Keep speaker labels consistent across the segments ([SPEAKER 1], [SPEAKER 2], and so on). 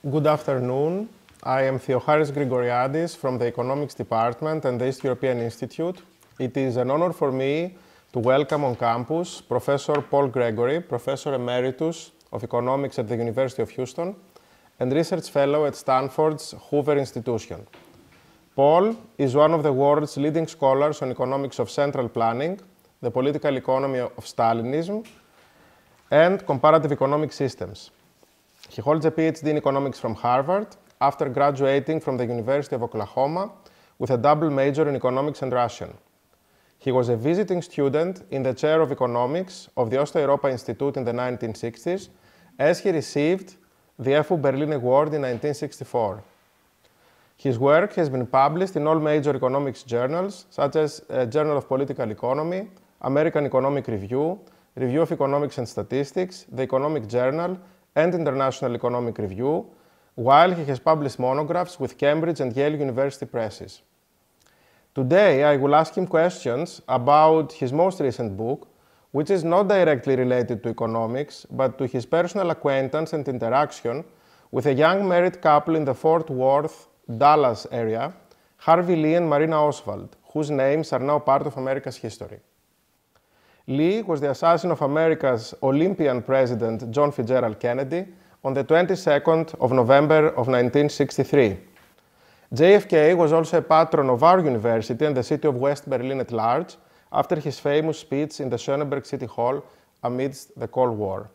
[SPEAKER 1] Good afternoon. I am Theocharis Grigoriadis from the Economics Department and the East European Institute. It is an honor for me to welcome on campus Professor Paul Gregory, Professor Emeritus of Economics at the University of Houston and Research Fellow at Stanford's Hoover Institution. Paul is one of the world's leading scholars on economics of central planning, the political economy of Stalinism, and comparative economic systems. He holds a PhD in economics from Harvard after graduating from the University of Oklahoma with a double major in economics and Russian. He was a visiting student in the chair of economics of the Hoover Institut in the 1960s, as he received the FU Berlin Award in 1964. His work has been published in all major economics journals, such as Journal of Political Economy, American Economic Review, Review of Economics and Statistics, the Economic Journal, and International Economic Review, while he has published monographs with Cambridge and Yale University presses. Today, I will ask him questions about his most recent book, which is not directly related to economics, but to his personal acquaintance and interaction with a young married couple in the Fort Worth, Dallas area, Harvey Lee and Marina Oswalds, whose names are now part of America's history. Lee was the assassin of America's Olympian president John Fitzgerald Kennedy on the 22nd of November of 1963. JFK was also a patron of our university and the city of West Berlin at large after his famous speech in the Schöneberg City Hall amidst the Cold War.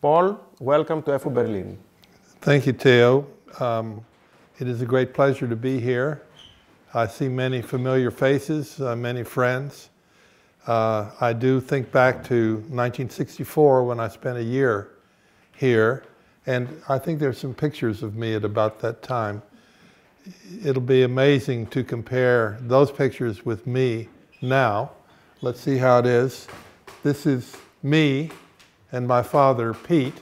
[SPEAKER 1] Paul, welcome to FU Berlin.
[SPEAKER 2] Thank you, Theo. It is a great pleasure to be here. I see many familiar faces, many friends. I do think back to 1964 when I spent a year here, and I think there's some pictures of me at about that time. It'll be amazing to compare those pictures with me now. Let's see how it is. This is me and my father, Pete,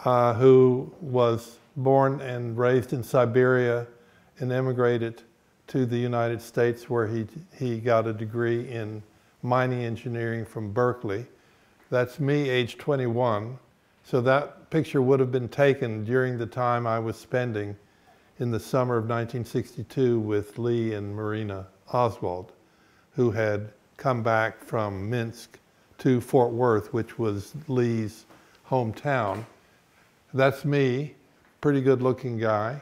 [SPEAKER 2] who was born and raised in Siberia and emigrated to the United States, where he got a degree in mining engineering from Berkeley. That's me, age 21. So that picture would have been taken during the time I was spending in the summer of 1962 with Lee and Marina Oswalds, who had come back from Minsk to Fort Worth, which was Lee's hometown. That's me, pretty good looking guy.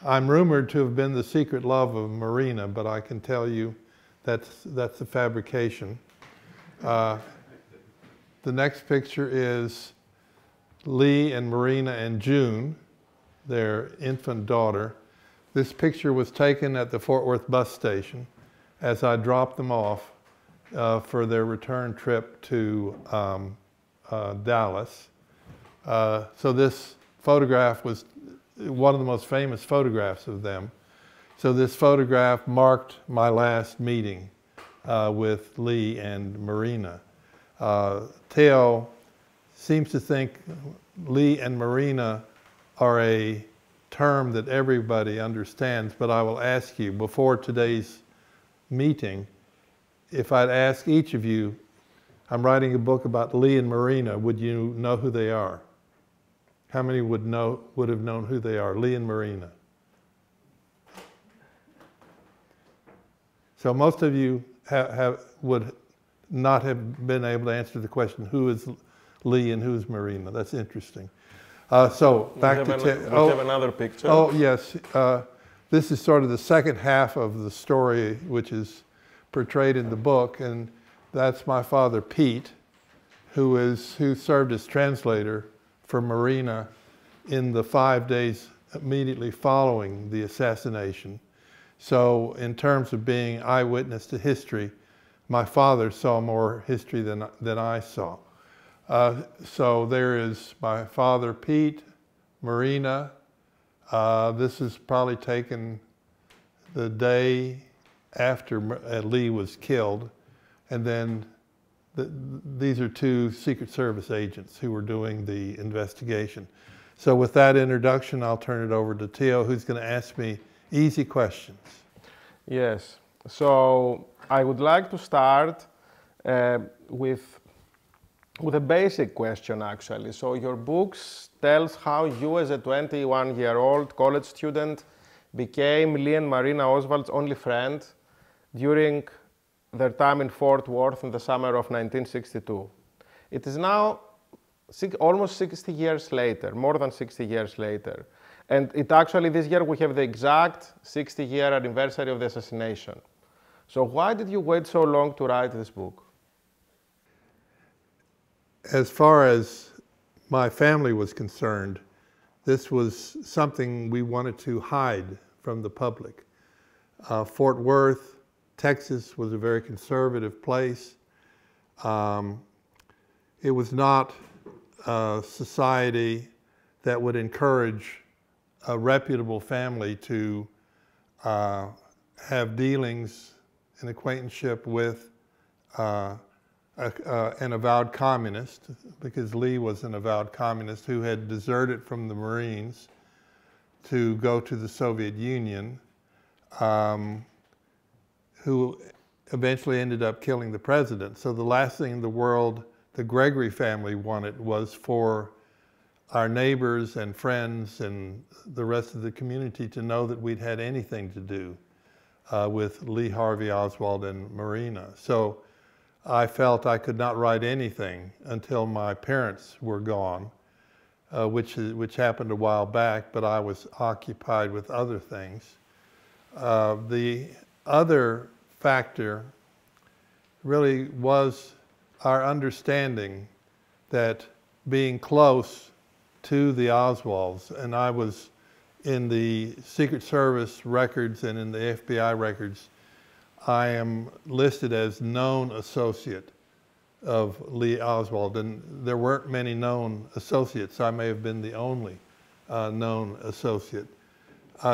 [SPEAKER 2] I'm rumored to have been the secret love of Marina, but I can tell you that's a fabrication. The next picture is Lee and Marina and June, their infant daughter. This picture was taken at the Fort Worth bus station as I dropped them off for their return trip to Dallas. So this photograph was one of the most famous photographs of them. So this photograph marked my last meeting with Lee and Marina. Theo seems to think Lee and Marina are a term that everybody understands, but I will ask you, before today's meeting, if I'd ask each of you, I'm writing a book about Lee and Marina, would you know who they are? How many would have known who they are, Lee and Marina? So most of you would not have been able to answer the question, who is Lee and who is Marina? That's interesting. So back to
[SPEAKER 1] we have another picture.
[SPEAKER 2] Oh yes, this is sort of the second half of the story, which is portrayed in the book, and that's my father Pete, who served as translator for Marina in the 5 days immediately following the assassination. So in terms of being eyewitness to history, my father saw more history than I saw. So there is my father Pete, Marina. This is probably taken the day after Lee was killed. And then these are two Secret Service agents who were doing the investigation. So with that introduction, I'll turn it over to Theo, who's going to ask me easy questions.
[SPEAKER 1] Yes. So I would like to start with with a basic question, actually. So your books tells how you, as a 21-year-old college student, became Lee and Marina Oswalds' only friend during their time in Fort Worth in the summer of 1962. It is now almost 60 years later, more than 60 years later. And this year we have the exact 60-year anniversary of the assassination. So why did you wait so long to write this book?
[SPEAKER 2] As far as my family was concerned, this was something we wanted to hide from the public. Fort Worth, Texas was a very conservative place. It was not a society that would encourage a reputable family to have dealings and acquaintanceship with an avowed communist, because Lee was an avowed communist who had deserted from the Marines to go to the Soviet Union, who eventually ended up killing the president. So the last thing in the world the Gregory family wanted was for our neighbors and friends and the rest of the community to know that we'd had anything to do with Lee Harvey Oswald and Marina. So I felt I could not write anything until my parents were gone, which happened a while back, but I was occupied with other things. The other factor really was our understanding that being close to the Oswalds, and I was in the Secret Service records and in the FBI records, I am listed as known associate of Lee Oswald, and there weren't many known associates. I may have been the only known associate.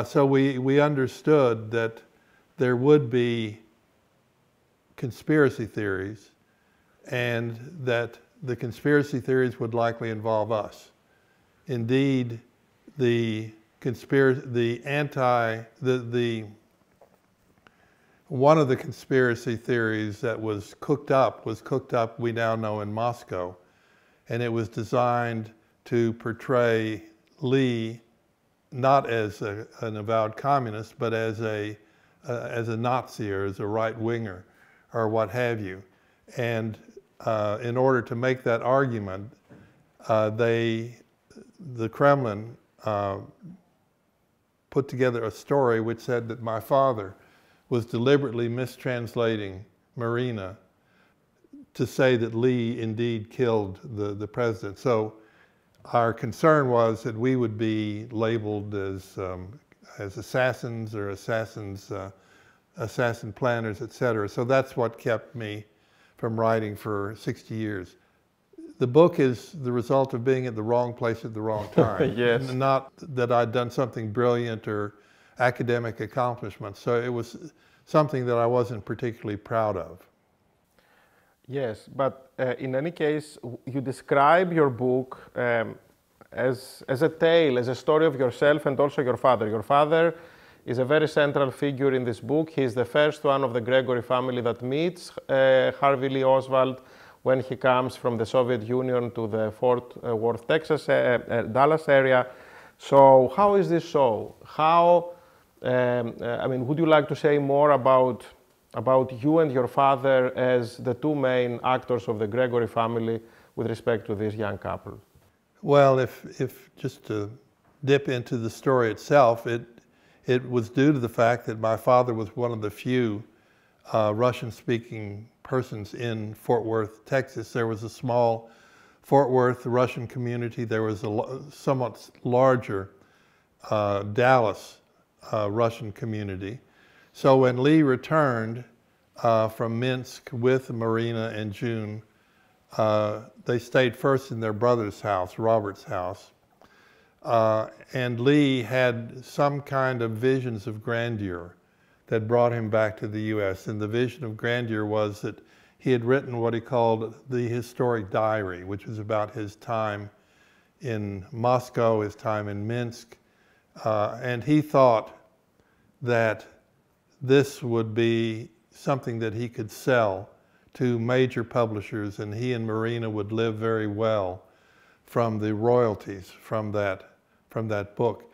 [SPEAKER 2] So we understood that there would be conspiracy theories, and that the conspiracy theories would likely involve us. Indeed, one of the conspiracy theories that was cooked up, we now know, in Moscow, and it was designed to portray Lee not as an avowed communist, but as a Nazi or as a right-winger or what have you. And in order to make that argument, the Kremlin put together a story which said that my father was deliberately mistranslating Marina to say that Lee indeed killed the president. So our concern was that we would be labeled as assassins or assassin planners, etc. So that's what kept me from writing for 60 years. The book is the result of being at the wrong place at the wrong time.
[SPEAKER 1] Yes.
[SPEAKER 2] Not that I'd done something brilliant or academic accomplishment. So it was something that I wasn't particularly proud of.
[SPEAKER 1] Yes, but in any case, you describe your book as a tale, as a story of yourself and also your father. Your father is a very central figure in this book. He is the first one of the Gregory family that meets Harvey Lee Oswald when he comes from the Soviet Union to the Fort Worth, Texas, Dallas area. So how is this so? How, I mean, would you like to say more about you and your father as the two main actors of the Gregory family with respect to this young couple?
[SPEAKER 2] Well, if just to dip into the story itself, it was due to the fact that my father was one of the few Russian-speaking persons in Fort Worth, Texas. There was a small Fort Worth Russian community. There was a somewhat larger Dallas Russian community. So when Lee returned from Minsk with Marina and June, they stayed first in their brother's house, Robert's house. And Lee had some kind of visions of grandeur that brought him back to the U.S. And the vision of grandeur was that he had written what he called the historic diary, which was about his time in Moscow, his time in Minsk. And he thought that this would be something that he could sell to major publishers, and he and Marina would live very well from the royalties from that book.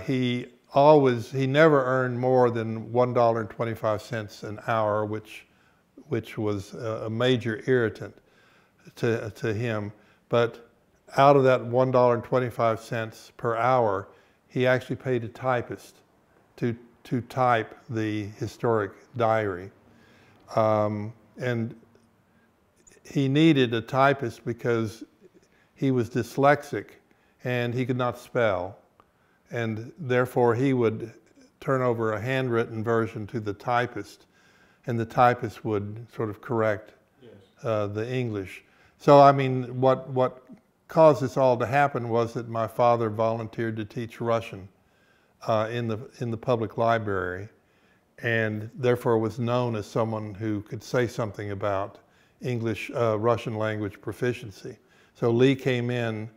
[SPEAKER 2] He never earned more than $1.25 an hour, which was a major irritant to him. But out of that $1.25 per hour, he actually paid a typist to type the historic diary. And he needed a typist because he was dyslexic and he could not spell. And therefore he would turn over a handwritten version to the typist, and the typist would sort of correct the English. So I mean, what caused this all to happen was that my father volunteered to teach Russian in the public library, and therefore was known as someone who could say something about English, Russian language proficiency. So Lee came in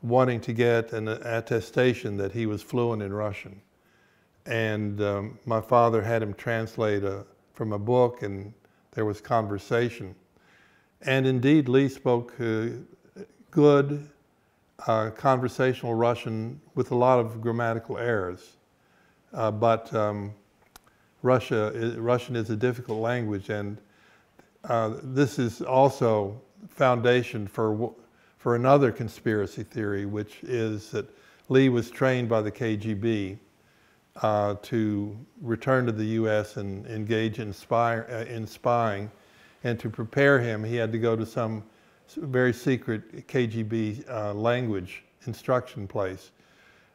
[SPEAKER 2] wanting to get an attestation that he was fluent in Russian. And my father had him translate from a book, and there was conversation. And indeed, Lee spoke good conversational Russian with a lot of grammatical errors. But Russian is a difficult language, and this is also foundation for another conspiracy theory, which is that Lee was trained by the KGB to return to the U.S. and engage in spying, and to prepare him, he had to go to some very secret KGB language instruction place.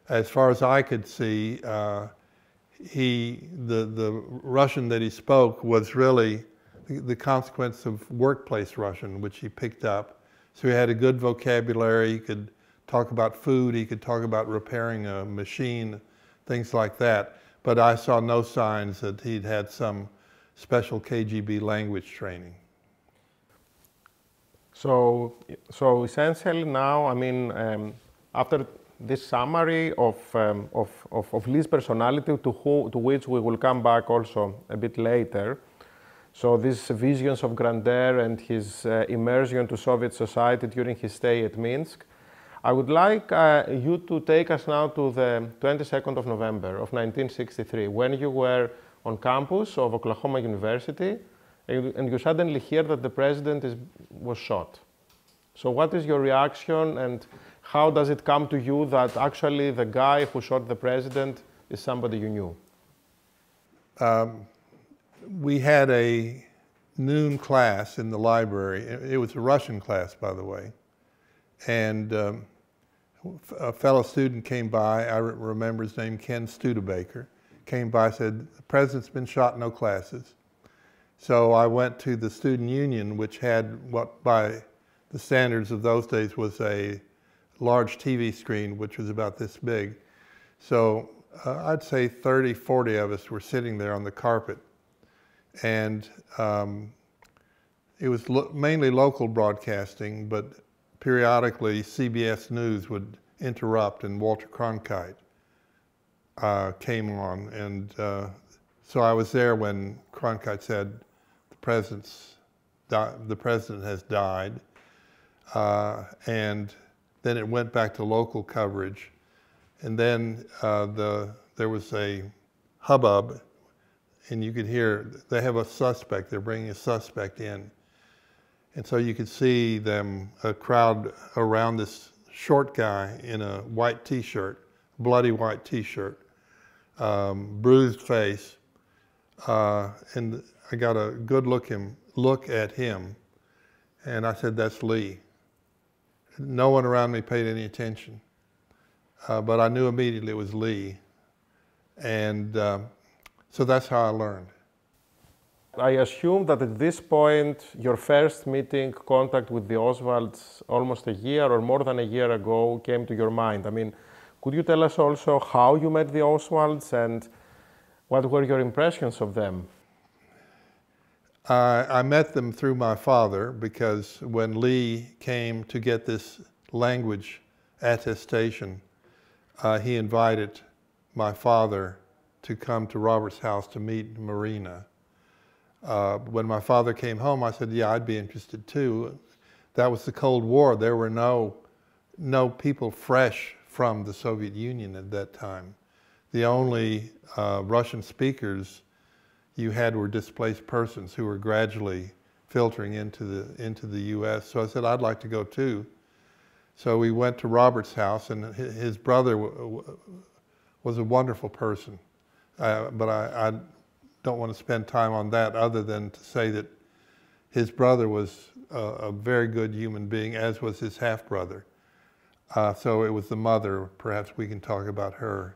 [SPEAKER 2] As far as I could see, the Russian that he spoke was really the consequence of workplace Russian, which he picked up. So he had a good vocabulary. He could talk about food. He could talk about repairing a machine, things like that. But I saw no signs that he'd had some special KGB language training.
[SPEAKER 1] So essentially now, I mean, after this summary of Lee's personality, to which we will come back also a bit later. So these visions of grandeur and his immersion to Soviet society during his stay at Minsk. I would like you to take us now to the 22nd of November of 1963, when you were on campus of Oklahoma University, and you suddenly hear that the president was shot. So what is your reaction, and how does it come to you that actually the guy who shot the president is somebody you knew?
[SPEAKER 2] We had a noon class in the library. It was a Russian class, by the way. And a fellow student came by, I remember his name, Ken Studebaker, came by, said, the president's been shot, no classes. So I went to the student union, which had what by the standards of those days was a large TV screen, which was about this big. So I'd say 30, 40 of us were sitting there on the carpet. And it was mainly local broadcasting, but periodically CBS News would interrupt, and Walter Cronkite came on. And so I was there when Cronkite said, the president has died. And then it went back to local coverage. And then there was a hubbub, and you could hear, they have a suspect, they're bringing a suspect in. And so you could see them, a crowd around this short guy in a white t-shirt, bloody white t-shirt, bruised face. And I got a good look at him, and I said, that's Lee. No one around me paid any attention, but I knew immediately it was Lee. And so that's how I learned.
[SPEAKER 1] I assume that at this point, your first meeting, contact with the Oswalds almost a year or more than a year ago came to your mind. I mean, could you tell us also how you met the Oswalds and what were your impressions of them?
[SPEAKER 2] I met them through my father, because when Lee came to get this language attestation, he invited my father to come to Robert's house to meet Marina. When my father came home, I said, yeah, I'd be interested too. That was the Cold War. There were no people fresh from the Soviet Union at that time. The only Russian speakers you had were displaced persons who were gradually filtering into the U.S. So I said, I'd like to go too. So we went to Robert's house, and his brother was a wonderful person. But I don't want to spend time on that other than to say that his brother was a very good human being, as was his half-brother. So it was the mother. Perhaps we can talk about her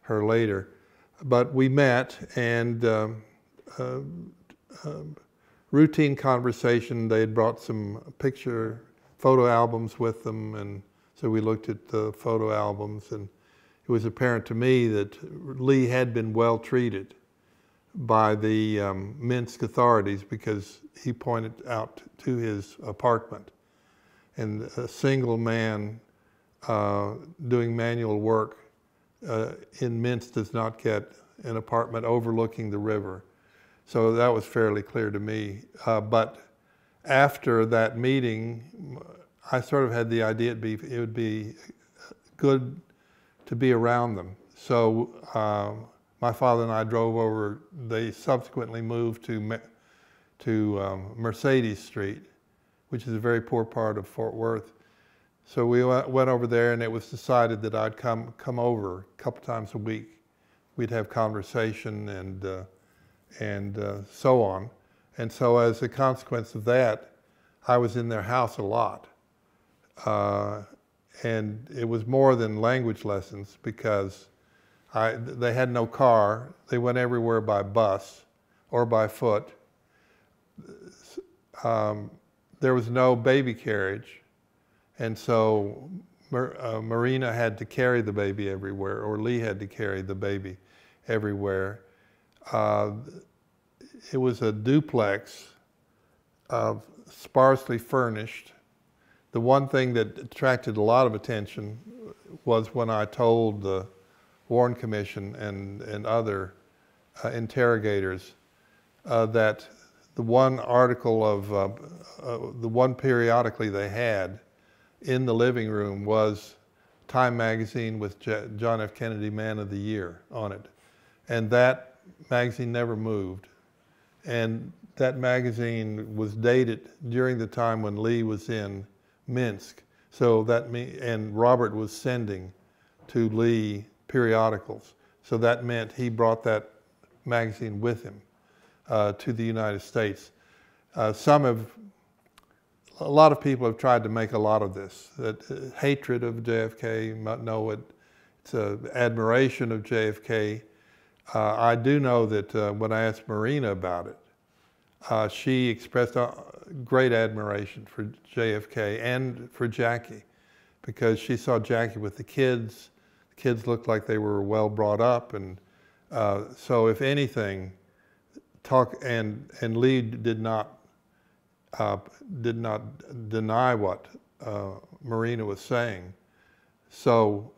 [SPEAKER 2] later. But we met, and routine conversation. They had brought some photo albums with them, and so we looked at the photo albums, and it was apparent to me that Lee had been well treated by the Minsk authorities, because he pointed out to his apartment, and a single man doing manual work in Minsk does not get an apartment overlooking the river. So that was fairly clear to me. But after that meeting, I sort of had the idea it would be good to be around them. So my father and I drove over. They subsequently moved to Mercedes Street, which is a very poor part of Fort Worth. So we went over there, and it was decided that I'd come over a couple times a week. We'd have conversation and so on. And so as a consequence of that, I was in their house a lot. And it was more than language lessons, because they had no car. They went everywhere by bus or by foot. There was no baby carriage. And so Marina had to carry the baby everywhere, or Lee had to carry the baby everywhere. It was a duplex, sparsely furnished. The one thing that attracted a lot of attention was when I told the Warren Commission and other interrogators that the one article of, the one periodically they had in the living room was Time magazine with John F. Kennedy Man of the Year on it. And that magazine never moved. And that magazine was dated during the time when Lee was in Minsk. So and Robert was sending to Lee periodicals. So that meant he brought that magazine with him to the United States. A lot of people have tried to make a lot of this, that hatred of JFK. No, it's an admiration of JFK. I do know that when I asked Marina about it, she expressed great admiration for JFK and for Jackie, because she saw Jackie with the kids. The kids looked like they were well brought up, and so if anything, and Lee did not deny what Marina was saying. So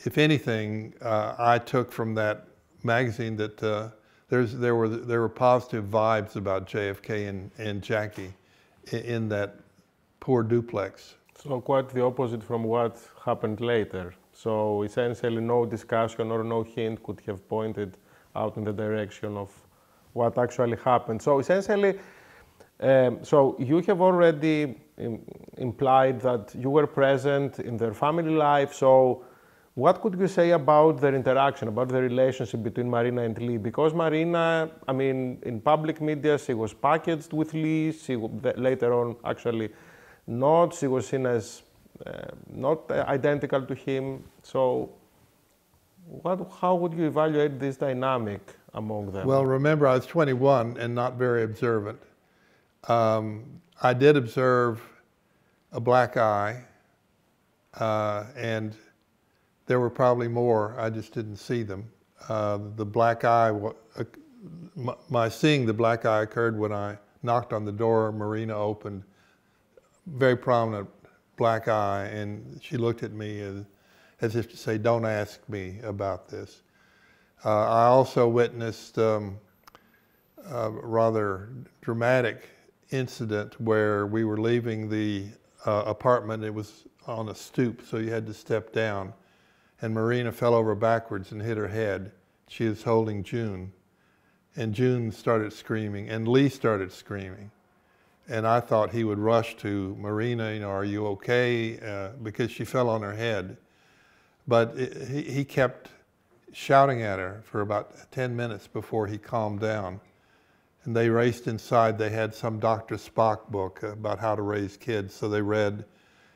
[SPEAKER 2] if anything, I took from that magazine that there were positive vibes about JFK and Jackie in that poor duplex.
[SPEAKER 1] So quite the opposite from what happened later. So essentially no discussion or no hint could have pointed out in the direction of what actually happened. So essentially, so you have already implied that you were present in their family life. So what could you say about their interaction, about the relationship between Marina and Lee? Because Marina, I mean, in public media, she was packaged with Lee. She later on actually not. She was seen as not identical to him. So how would you evaluate this dynamic among them?
[SPEAKER 2] Well, remember, I was 21 and not very observant. I did observe a black eye, and there were probably more. I just didn't see them. The black eye, my seeing the black eye occurred when I knocked on the door. Marina opened, very prominent black eye, and she looked at me as if to say, "Don't ask me about this." I also witnessed rather dramatic incident where we were leaving the apartment. It was on a stoop, so you had to step down. And Marina fell over backwards and hit her head. She was holding June. And June started screaming, and Lee started screaming. And I thought he would rush to Marina, you know, are you okay? Because she fell on her head. But he kept shouting at her for about 10 minutes before he calmed down. And they raced inside. They had some Dr. Spock book about how to raise kids. So they read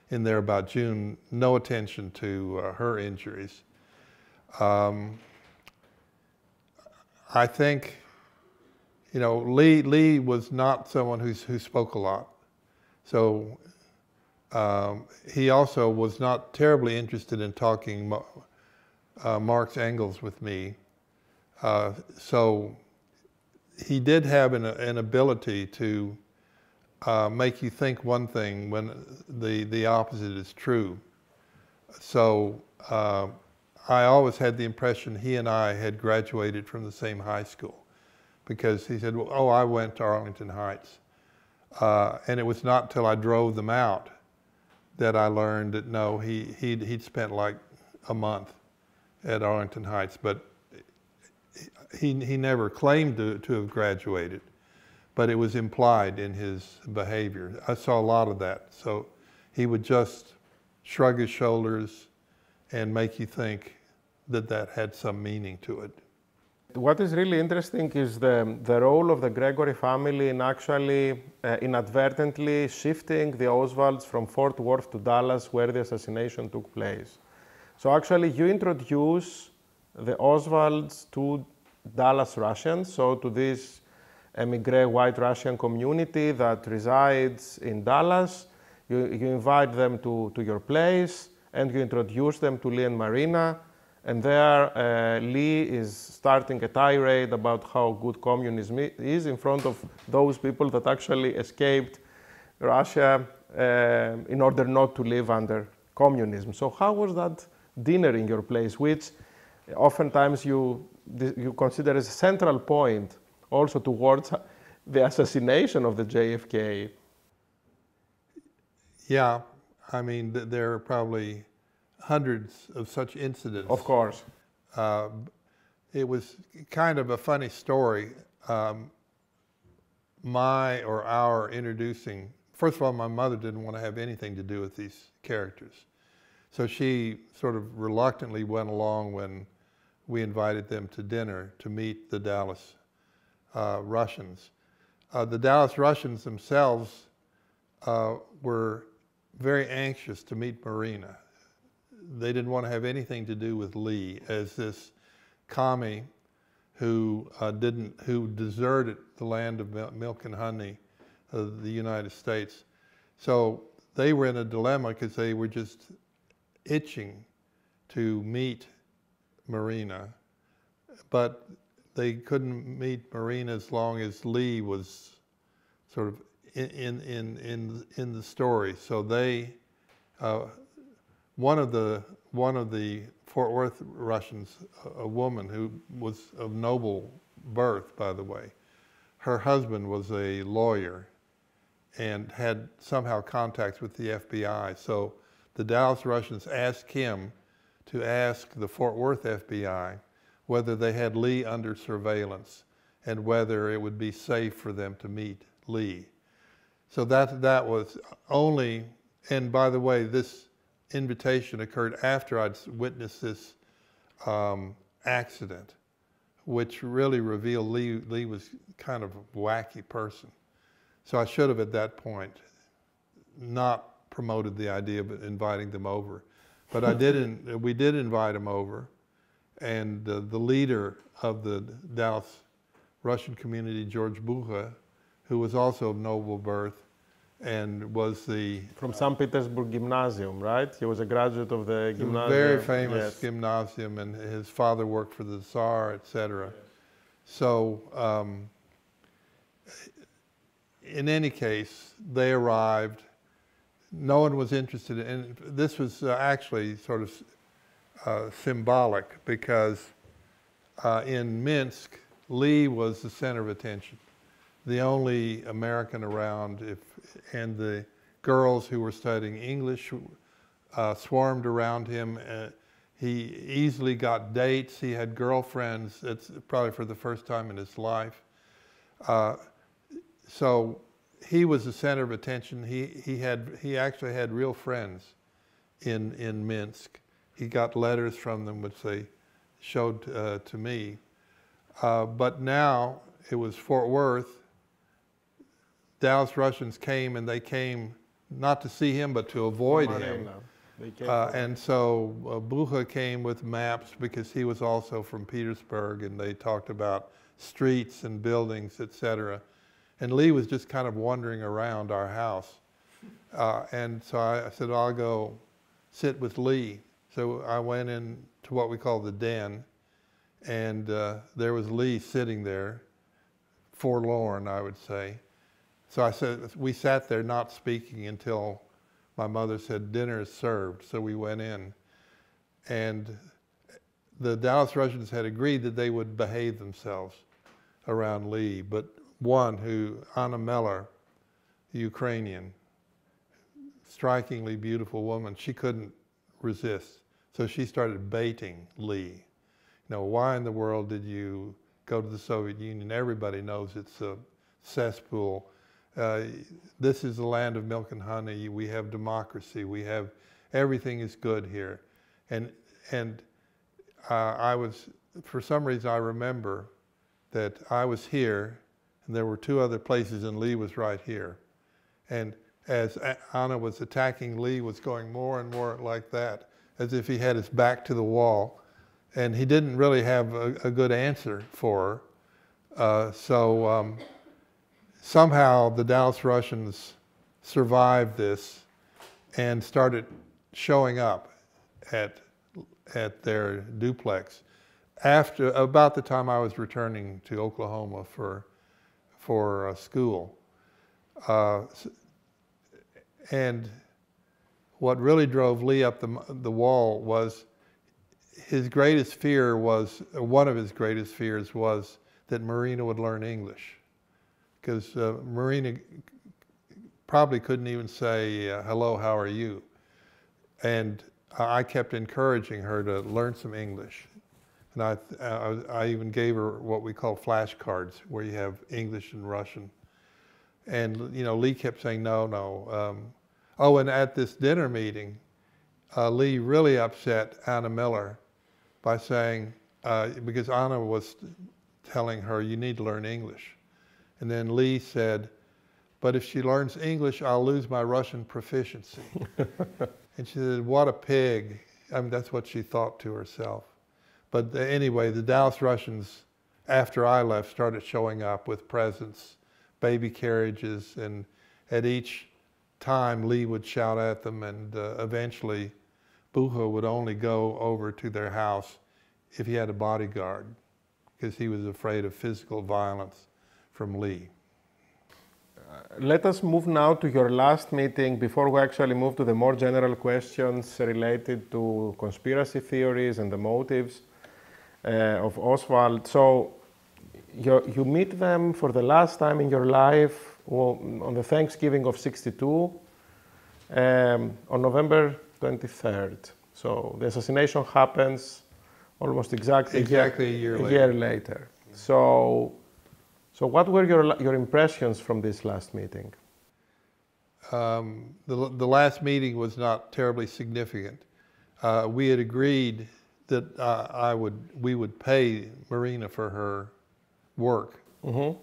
[SPEAKER 2] in there about June, no attention to her injuries. I think, you know, Lee was not someone who spoke a lot. So he also was not terribly interested in talking Marx Engels with me. So he did have an ability to make you think one thing when the opposite is true. So I always had the impression he and I had graduated from the same high school, because he said, well, oh, I went to Arlington Heights. And it was not till I drove them out that I learned that no, he'd spent like a month at Arlington Heights, but he never claimed to have graduated, but it was implied in his behavior. I saw a lot of that. So he would just shrug his shoulders and make you think that that had some meaning to it.
[SPEAKER 1] What is really interesting is the role of the Gregory family in actually inadvertently shifting the Oswalds from Fort Worth to Dallas, where the assassination took place. So actually you introduce the Oswalds to Dallas Russians, so to this emigre white Russian community that resides in Dallas. You invite them to your place and you introduce them to Lee and Marina. And there, Lee is starting a tirade about how good communism is in front of those people that actually escaped Russia in order not to live under communism. So how was that dinner in your place, which oftentimes you consider as a central point also towards the assassination of the JFK?
[SPEAKER 2] Yeah, I mean, there are probably hundreds of such incidents.
[SPEAKER 1] Of course.
[SPEAKER 2] It was kind of a funny story. Our introducing, first of all, my mother didn't want to have anything to do with these characters. So she sort of reluctantly went along when we invited them to dinner to meet the Dallas Russians. The Dallas Russians themselves were very anxious to meet Marina. They didn't want to have anything to do with Lee as this commie who deserted the land of milk and honey of the United States. So they were in a dilemma because they were just itching to meet Marina, but they couldn't meet Marina as long as Lee was sort of in the story. So they, one of the Fort Worth Russians, a woman who was of noble birth, by the way, her husband was a lawyer and had somehow contacts with the FBI. So the Dallas Russians asked him to ask the Fort Worth FBI whether they had Lee under surveillance and whether it would be safe for them to meet Lee. So that was only, and by the way, this invitation occurred after I'd witnessed this accident, which really revealed Lee was kind of a wacky person. So I should have at that point not promoted the idea of inviting them over. But we did invite him over, and the leader of the Dallas Russian community, George Bucha, who was also of noble birth, and was
[SPEAKER 1] from St. Petersburg Gymnasium, right? He was a graduate of the gymnasium.
[SPEAKER 2] Very famous gymnasium, and his father worked for the Tsar, etc. Yes. So, in any case, they arrived. No one was interested in, and this was actually sort of symbolic because in Minsk, Lee was the center of attention, the only American around, and the girls who were studying English swarmed around him. He easily got dates. He had girlfriends. It's probably for the first time in his life. So he was the center of attention. He actually had real friends in Minsk. He got letters from them, which they showed to me. But now it was Fort Worth. Dallas Russians came, and they came not to see him, but to avoid him. And so Bucha came with maps because he was also from Petersburg, and they talked about streets and buildings, etc. And Lee was just kind of wandering around our house. And so I said, I'll go sit with Lee. So I went into what we call the den, and there was Lee sitting there, forlorn, I would say. So I said, we sat there not speaking until my mother said, dinner is served. So we went in. And the Dallas Russians had agreed that they would behave themselves around Lee. But one Anna Meller, Ukrainian, strikingly beautiful woman, she couldn't resist. So she started baiting Lee. You know, why in the world did you go to the Soviet Union? Everybody knows it's a cesspool. This is the land of milk and honey. We have democracy. We have, everything is good here. And I was, for some reason I remember that I was here and there were two other places and Lee was right here. And as Anna was attacking, Lee was going more and more like that, as if he had his back to the wall. And he didn't really have a good answer for her. Somehow the Dallas Russians survived this and started showing up at their duplex after about the time I was returning to Oklahoma for school. And what really drove Lee up the wall was his greatest fear was, one of his greatest fears was that Marina would learn English. Because Marina probably couldn't even say, hello, how are you? And I kept encouraging her to learn some English. And I even gave her what we call flashcards, where you have English and Russian. And you know, Lee kept saying, no, no. Oh, and at this dinner meeting, Lee really upset Anna Miller by saying, because Anna was telling her, you need to learn English. And then Lee said, but if she learns English, I'll lose my Russian proficiency. And she said, what a pig. I mean, that's what she thought to herself. But anyway, the Dallas Russians, after I left, started showing up with presents, baby carriages, and at each time Lee would shout at them, and eventually Bucha would only go over to their house if he had a bodyguard, because he was afraid of physical violence from Lee.
[SPEAKER 1] Let us move now to your last meeting before we actually move to the more general questions related to conspiracy theories and the motives of Oswald. So you meet them for the last time in your life on the Thanksgiving of '62 on November 23rd. So the assassination happens almost exactly
[SPEAKER 2] a year later.
[SPEAKER 1] So what were your impressions from this last meeting?
[SPEAKER 2] The last meeting was not terribly significant. We had agreed that we would pay Marina for her work.
[SPEAKER 1] Mm-hmm.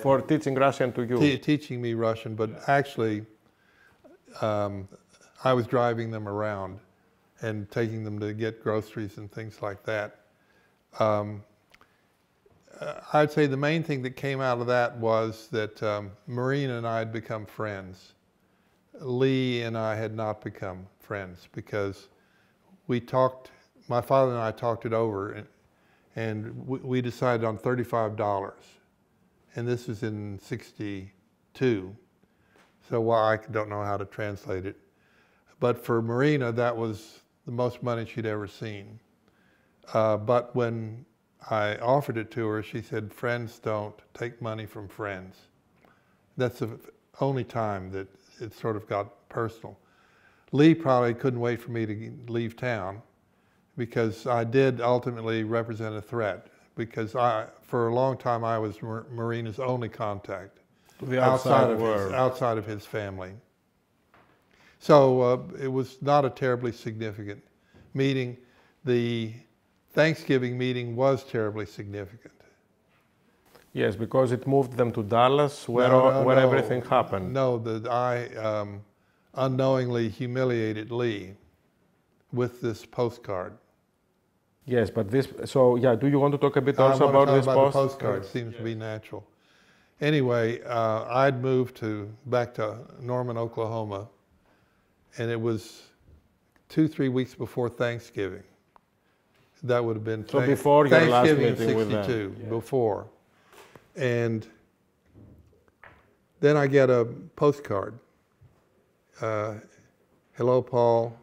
[SPEAKER 1] For teaching Russian to you?
[SPEAKER 2] Teaching me Russian, but actually I was driving them around and taking them to get groceries and things like that. I'd say the main thing that came out of that was that Marina and I had become friends. Lee and I had not become friends because we talked, my father and I talked it over, and we decided on $35. And this was in '62. So I don't know how to translate it. But for Marina, that was the most money she'd ever seen. But when I offered it to her, she said, friends don't take money from friends. That's the only time that it sort of got personal. Lee probably couldn't wait for me to leave town because I did ultimately represent a threat, because for a long time I was Marina's only contact outside of his family. So it was not a terribly significant meeting. The Thanksgiving meeting was terribly significant.
[SPEAKER 1] Yes, because it moved them to Dallas, where everything happened.
[SPEAKER 2] No, I unknowingly humiliated Lee with this postcard.
[SPEAKER 1] Yes, but this, so yeah, do you want to talk a bit also about this
[SPEAKER 2] postcard? Seems to be natural. Anyway, I'd moved back to Norman, Oklahoma, and it was 2-3 weeks before Thanksgiving. That would have been
[SPEAKER 1] so before your last meeting
[SPEAKER 2] with them. 1962, before. And then I get a postcard. Hello, Paul.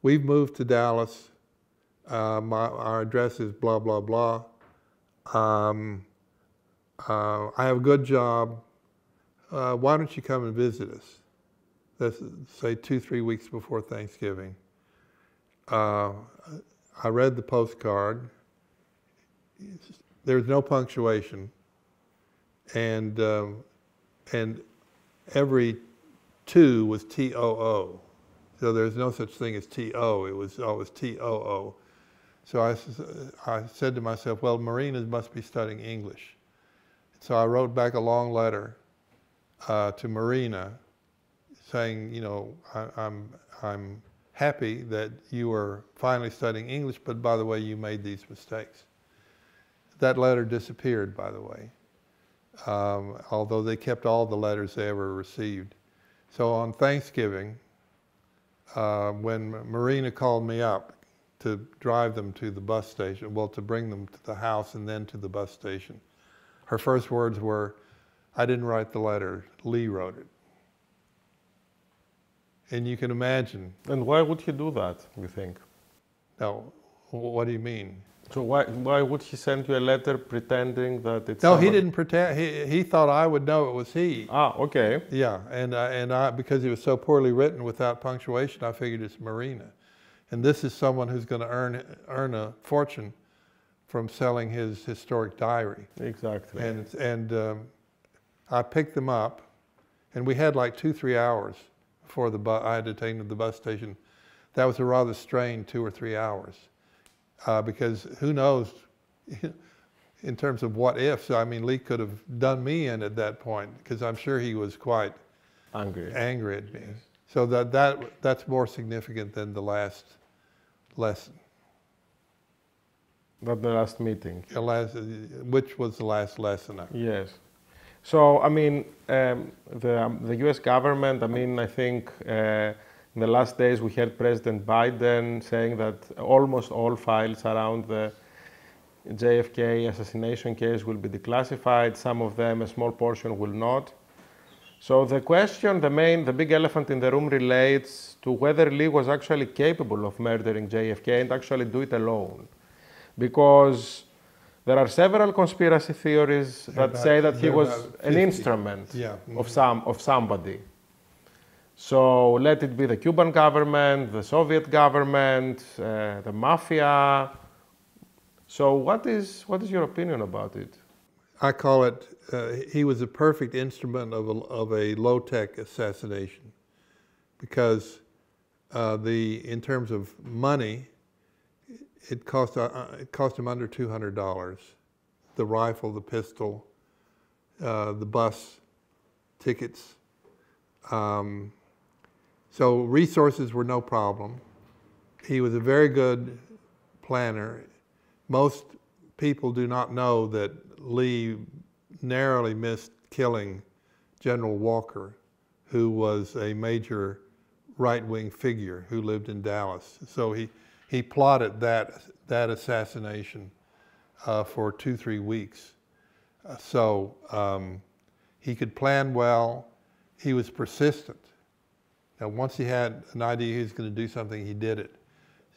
[SPEAKER 2] We've moved to Dallas. Our address is blah, blah, blah. I have a good job. Why don't you come and visit us? That's, say, 2-3 weeks before Thanksgiving. I read the postcard. There's no punctuation, and every two was T-O-O. So there's no such thing as T-O. It was always T-O-O. So I said to myself, well, Marina must be studying English. So I wrote back a long letter to Marina saying, you know, I'm happy that you are finally studying English, but by the way, you made these mistakes. That letter disappeared, by the way, although they kept all the letters they ever received. So on Thanksgiving, when Marina called me up to drive them to the bus station, well, to bring them to the house and then to the bus station, her first words were, I didn't write the letter, Lee wrote it. And you can imagine.
[SPEAKER 1] And why would he do that, you think?
[SPEAKER 2] No, what do you mean?
[SPEAKER 1] So why would he send you a letter pretending that it's...
[SPEAKER 2] No, he didn't pretend. He thought I would know it was he.
[SPEAKER 1] Ah, okay.
[SPEAKER 2] Yeah, and I because it was so poorly written without punctuation, I figured it's Marina. And this is someone who's going to earn a fortune from selling his historic diary.
[SPEAKER 1] Exactly.
[SPEAKER 2] And I picked them up, and we had like 2-3 hours before I had to take them to the bus station. That was a rather strained 2 or 3 hours. Because who knows, in terms of what ifs, I mean, Lee could have done me in at that point, because I'm sure he was quite angry at me. Yes. So that's more significant than the last lesson.
[SPEAKER 1] Not the last meeting.
[SPEAKER 2] Which was the last lesson.
[SPEAKER 1] Yes. So, I mean, the US government, I mean, I think in the last days we heard President Biden saying that almost all files around the JFK assassination case will be declassified. Some of them, a small portion, will not. So the question, the big elephant in the room relates to whether Lee was actually capable of murdering JFK and actually do it alone. Because there are several conspiracy theories that say that he was an instrument of somebody. So let it be the Cuban government, the Soviet government, the mafia. So what is your opinion about it?
[SPEAKER 2] I call it, he was a perfect instrument of a low-tech assassination, because in terms of money, it cost him under $200. The rifle, the pistol, the bus tickets. So resources were no problem. He was a very good planner. Most people do not know that Lee narrowly missed killing General Walker, who was a major right-wing figure who lived in Dallas. So he plotted that assassination for 2-3 weeks. So he could plan well. He was persistent. Now, once he had an idea he was going to do something, he did it.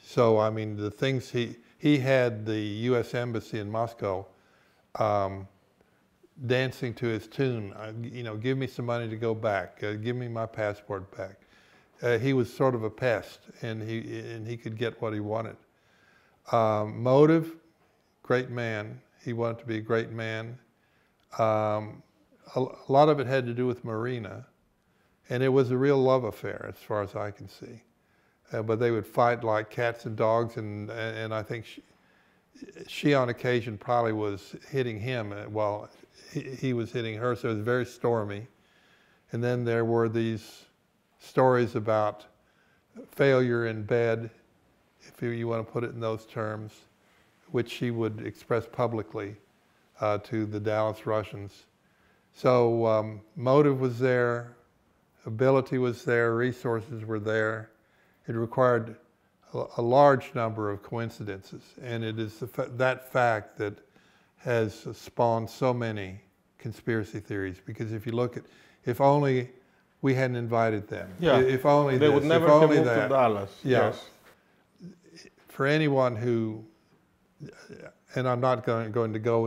[SPEAKER 2] So, I mean, the things he he had the U.S. Embassy in Moscow dancing to his tune. You know, give me some money to go back. Give me my passport back. He was sort of a pest, and he could get what he wanted. Motive, great man. He wanted to be a great man. A lot of it had to do with Marina, and it was a real love affair as far as I can see. But they would fight like cats and dogs, and I think she on occasion probably was hitting him while he was hitting her, so it was very stormy. And then there were these stories about failure in bed, if you want to put it in those terms, which she would express publicly to the Dallas Russians. So motive was there, ability was there, resources were there. It required a large number of coincidences, and it is that fact that has spawned so many conspiracy theories. Because if you look at, if only we hadn't invited them,
[SPEAKER 1] yeah,
[SPEAKER 2] if only
[SPEAKER 1] they
[SPEAKER 2] this,
[SPEAKER 1] would never
[SPEAKER 2] if only
[SPEAKER 1] have moved
[SPEAKER 2] that,
[SPEAKER 1] to Dallas.
[SPEAKER 2] yeah.
[SPEAKER 1] Yes.
[SPEAKER 2] For anyone who, and I'm not going to go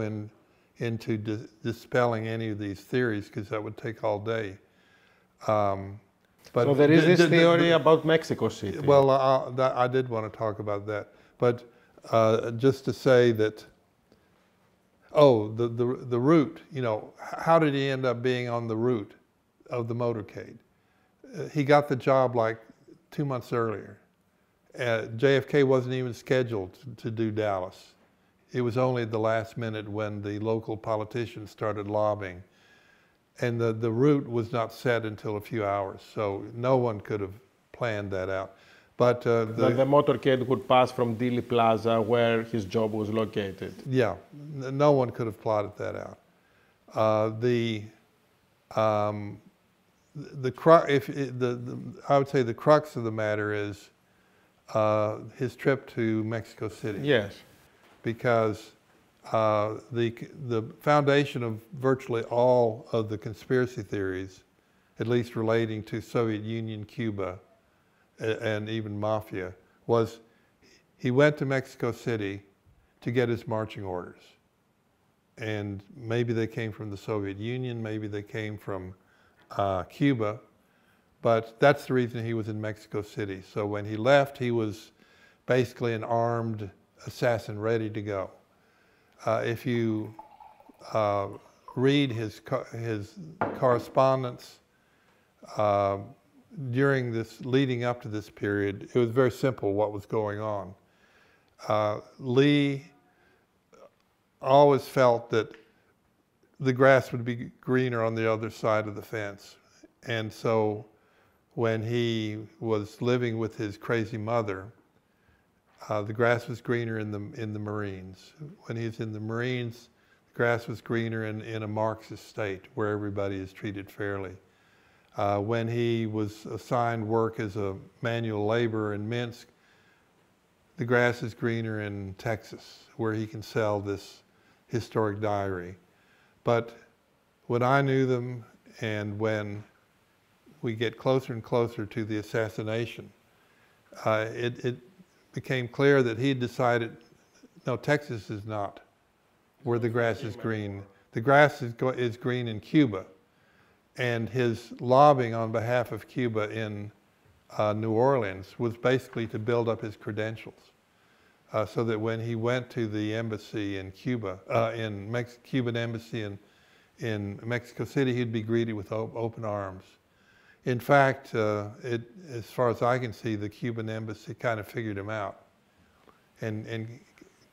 [SPEAKER 2] into dispelling any of these theories because that would take all day. But
[SPEAKER 1] so there is this theory about Mexico City.
[SPEAKER 2] Well, I did want to talk about that, but just to say that, the route, you know, how did he end up being on the route of the motorcade? He got the job like 2 months earlier. JFK wasn't even scheduled to do Dallas. It was only at the last minute when the local politicians started lobbying. And the route was not set until a few hours, so no one could have planned that out. But the
[SPEAKER 1] motorcade would pass from Dealey Plaza, where his job was located.
[SPEAKER 2] Yeah, no one could have plotted that out. I would say the crux of the matter is his trip to Mexico City.
[SPEAKER 1] Yes,
[SPEAKER 2] because the foundation of virtually all of the conspiracy theories, at least relating to Soviet Union, Cuba, and even mafia, was he went to Mexico City to get his marching orders. And maybe they came from the Soviet Union, maybe they came from Cuba, but that's the reason he was in Mexico City. So when he left, he was basically an armed assassin ready to go. If you read his correspondence during this, leading up to this period, it was very simple what was going on. Lee always felt that the grass would be greener on the other side of the fence. And so when he was living with his crazy mother, the grass was greener in the Marines. When he was in the Marines, the grass was greener in a Marxist state where everybody is treated fairly. When he was assigned work as a manual laborer in Minsk, the grass is greener in Texas where he can sell this historic diary. But when I knew them and when we get closer and closer to the assassination, it became clear that he had decided, no, Texas is not where the grass is green. The grass is green in Cuba. And his lobbying on behalf of Cuba in New Orleans was basically to build up his credentials. So that when he went to the embassy in Cuba, Cuban embassy in Mexico City, he'd be greeted with open arms. In fact, as far as I can see, the Cuban embassy kind of figured him out and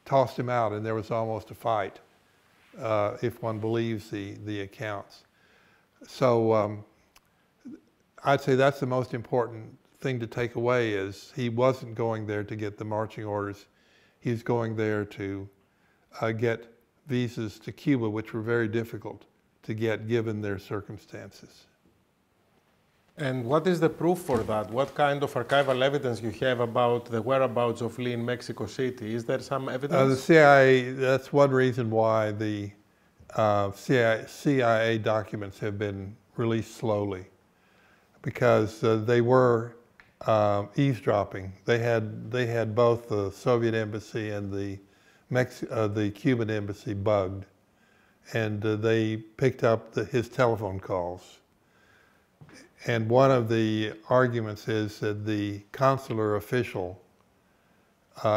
[SPEAKER 2] tossed him out, and there was almost a fight, if one believes the accounts. So I'd say that's the most important thing to take away is he wasn't going there to get the marching orders. He was going there to get visas to Cuba, which were very difficult to get given their circumstances.
[SPEAKER 1] And what is the proof for that? What kind of archival evidence you have about the whereabouts of Lee in Mexico City? Is there some evidence?
[SPEAKER 2] The CIA, that's one reason why the CIA documents have been released slowly, because they were eavesdropping. They had both the Soviet embassy and the Cuban embassy bugged, and they picked up his telephone calls. And one of the arguments is that the consular official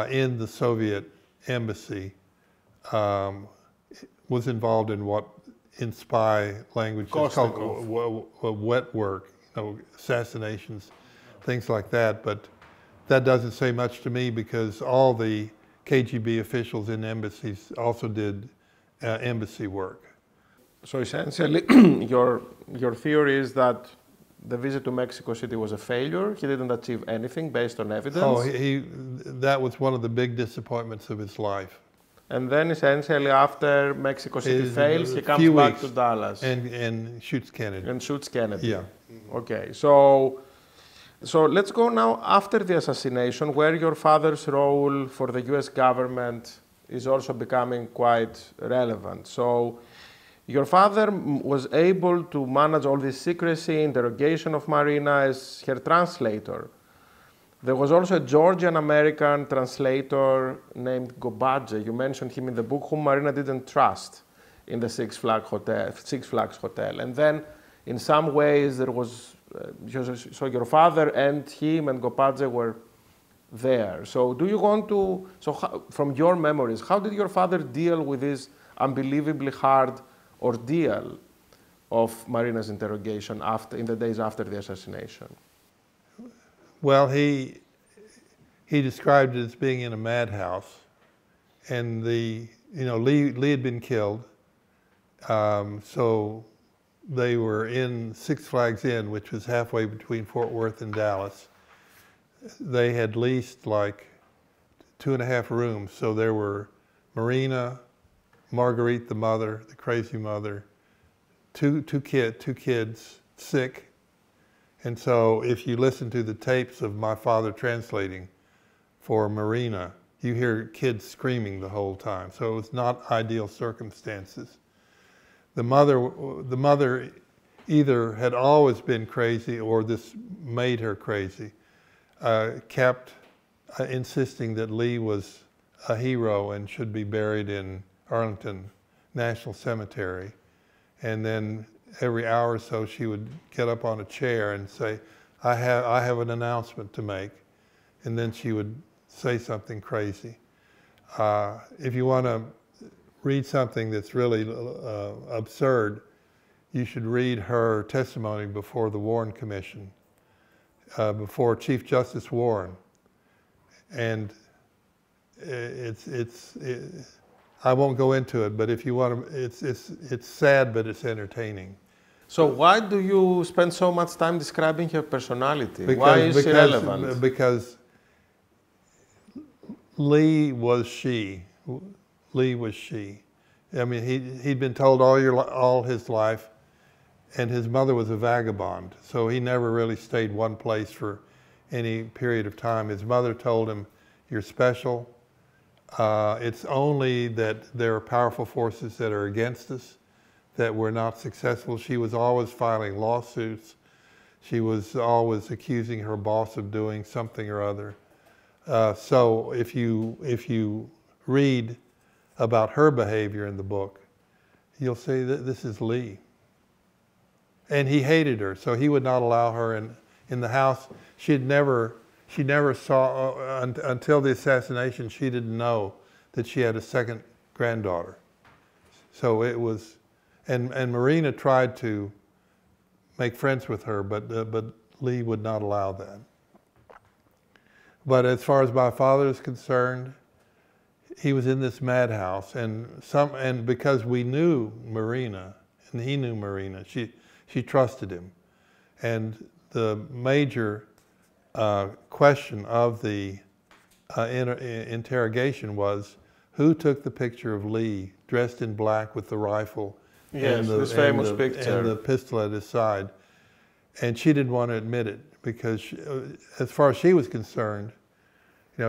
[SPEAKER 2] in the Soviet embassy was involved in spy language, called wet work, assassinations, things like that. But that doesn't say much to me because all the KGB officials in embassies also did embassy work.
[SPEAKER 1] So essentially, your theory is that the visit to Mexico City was a failure. He didn't achieve anything based on evidence.
[SPEAKER 2] Oh, that was one of the big disappointments of his life.
[SPEAKER 1] And then essentially after Mexico City fails, he comes back to Dallas.
[SPEAKER 2] And shoots Kennedy.
[SPEAKER 1] And shoots Kennedy.
[SPEAKER 2] Yeah.
[SPEAKER 1] Okay, so let's go now after the assassination, where your father's role for the US government is also becoming quite relevant. So your father was able to manage all this secrecy, interrogation of Marina as her translator. There was also a Georgian-American translator named Gobadze. You mentioned him in the book, whom Marina didn't trust in the Six Flags Hotel. And then, in some ways, there was, so your father and him and Gobadze were there. So do you want to, from your memories, how did your father deal with this unbelievably hard ordeal of Marina's interrogation in the days after the assassination?
[SPEAKER 2] Well, he described it as being in a madhouse, and Lee had been killed, so they were in Six Flags Inn, which was halfway between Fort Worth and Dallas. They had leased like 2.5 rooms, so there were Marina, Marguerite, the mother, the crazy mother, two kids, sick. And so if you listen to the tapes of my father translating for Marina, you hear kids screaming the whole time. So it was not ideal circumstances. The mother either had always been crazy or this made her crazy, kept insisting that Lee was a hero and should be buried in Arlington National Cemetery. And then every hour or so she would get up on a chair and say, I have an announcement to make. And then she would say something crazy. If you want to read something that's really absurd, you should read her testimony before the Warren Commission, before Chief Justice Warren. And I won't go into it, but if you want to, it's sad, but it's entertaining.
[SPEAKER 1] So why do you spend so much time describing her personality? Why is she relevant?
[SPEAKER 2] Because Lee was she. Lee was she. I mean, he'd been told all his life, and his mother was a vagabond, so he never really stayed one place for any period of time. His mother told him, "You're special. It's only that there are powerful forces that are against us, that we're not successful." She was always filing lawsuits. She was always accusing her boss of doing something or other. So if you read about her behavior in the book, you'll see that this is Lee. And he hated her, so he would not allow her in the house. She never saw, until the assassination, she didn't know that she had a second granddaughter. So it was, and Marina tried to make friends with her, but Lee would not allow that. But as far as my father is concerned, he was in this madhouse, and because we knew Marina, and he knew Marina, she trusted him. And the major question of the interrogation was, who took the picture of Lee dressed in black with the rifle
[SPEAKER 1] and
[SPEAKER 2] the pistol at his side? And she didn't want to admit it because as far as she was concerned, we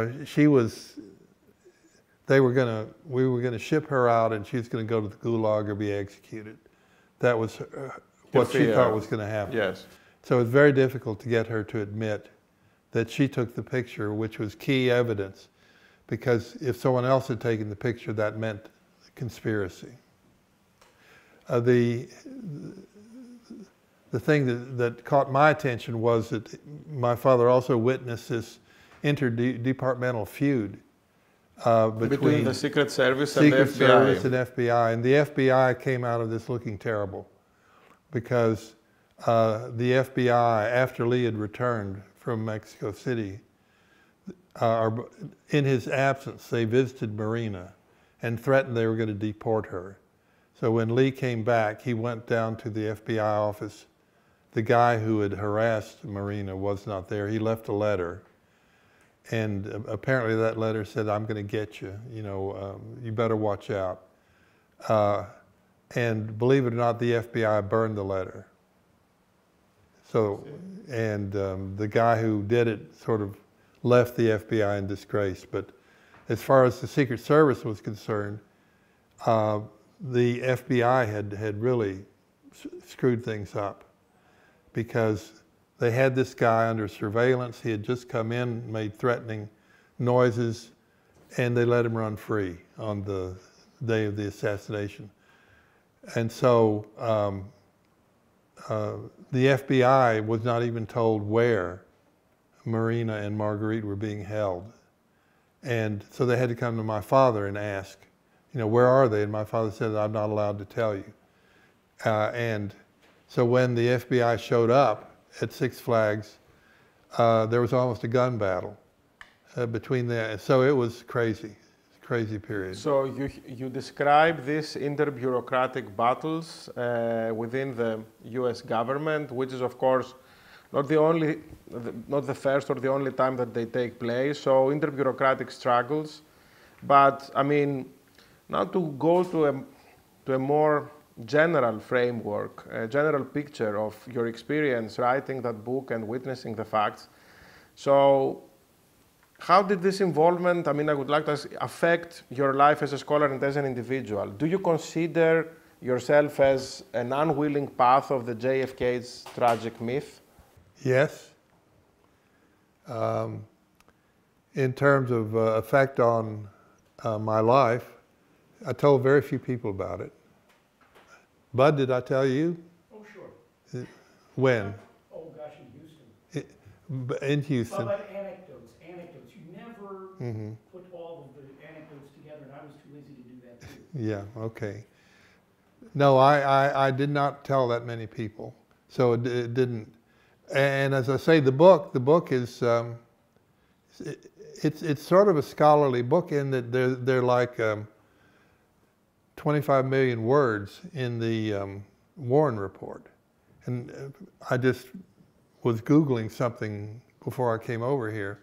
[SPEAKER 2] were gonna ship her out, and she was gonna go to the gulag or be executed. That was what she thought was gonna happen.
[SPEAKER 1] Yes.
[SPEAKER 2] So it was very difficult to get her to admit that she took the picture, which was key evidence, because if someone else had taken the picture, that meant conspiracy. The thing that caught my attention was that my father also witnessed this interdepartmental feud between
[SPEAKER 1] the Secret Service and the FBI.
[SPEAKER 2] And the FBI came out of this looking terrible, because the FBI, after Lee had returned from Mexico City, in his absence, they visited Marina and threatened they were going to deport her. So when Lee came back, he went down to the FBI office. The guy who had harassed Marina was not there. He left a letter, and apparently that letter said, "I'm going to get you. You know, you better watch out." And believe it or not, the FBI burned the letter. So, and the guy who did it sort of left the FBI in disgrace. But as far as the Secret Service was concerned, the FBI had really screwed things up, because they had this guy under surveillance. He had just come in, made threatening noises, and they let him run free on the day of the assassination. And so the FBI was not even told where Marina and Marguerite were being held. And so they had to come to my father and ask, you know, where are they? And my father said, "I'm not allowed to tell you." And so when the FBI showed up at Six Flags, there was almost a gun battle between them. So it was crazy, crazy period.
[SPEAKER 1] So you describe these inter-bureaucratic battles within the US government, which is of course not the first or the only time that they take place. So inter-bureaucratic struggles. But I mean, now to go to a more general framework, a general picture of your experience writing that book and witnessing the facts. So how did this involvement, I mean, I would like to ask, affect your life as a scholar and as an individual? Do you consider yourself as an unwilling path of the JFK's tragic myth?
[SPEAKER 2] Yes. In terms of effect on my life, I told very few people about it. Bud, did I tell you?
[SPEAKER 3] Oh, sure.
[SPEAKER 2] When?
[SPEAKER 3] Oh, gosh, in Houston.
[SPEAKER 2] In Houston.
[SPEAKER 3] Well, but anecdotes. You never put all of the anecdotes together, and I was too lazy to do that too.
[SPEAKER 2] Yeah, okay. No, I did not tell that many people. So it didn't. And as I say, the book is, it's sort of a scholarly book in that they're like 25 million words in the Warren Report. And I just was Googling something before I came over here,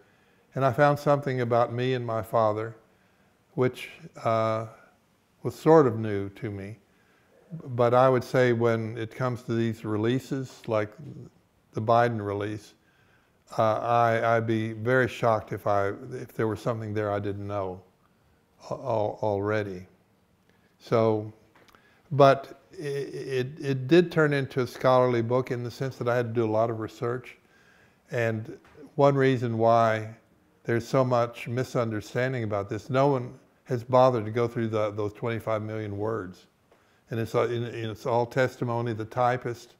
[SPEAKER 2] and I found something about me and my father, which was sort of new to me. But I would say when it comes to these releases, like the Biden release, I'd be very shocked if there was something there I didn't know already. So, but it did turn into a scholarly book in the sense that I had to do a lot of research. And one reason why there's so much misunderstanding about this, no one has bothered to go through those 25 million words. And it's all testimony, the typist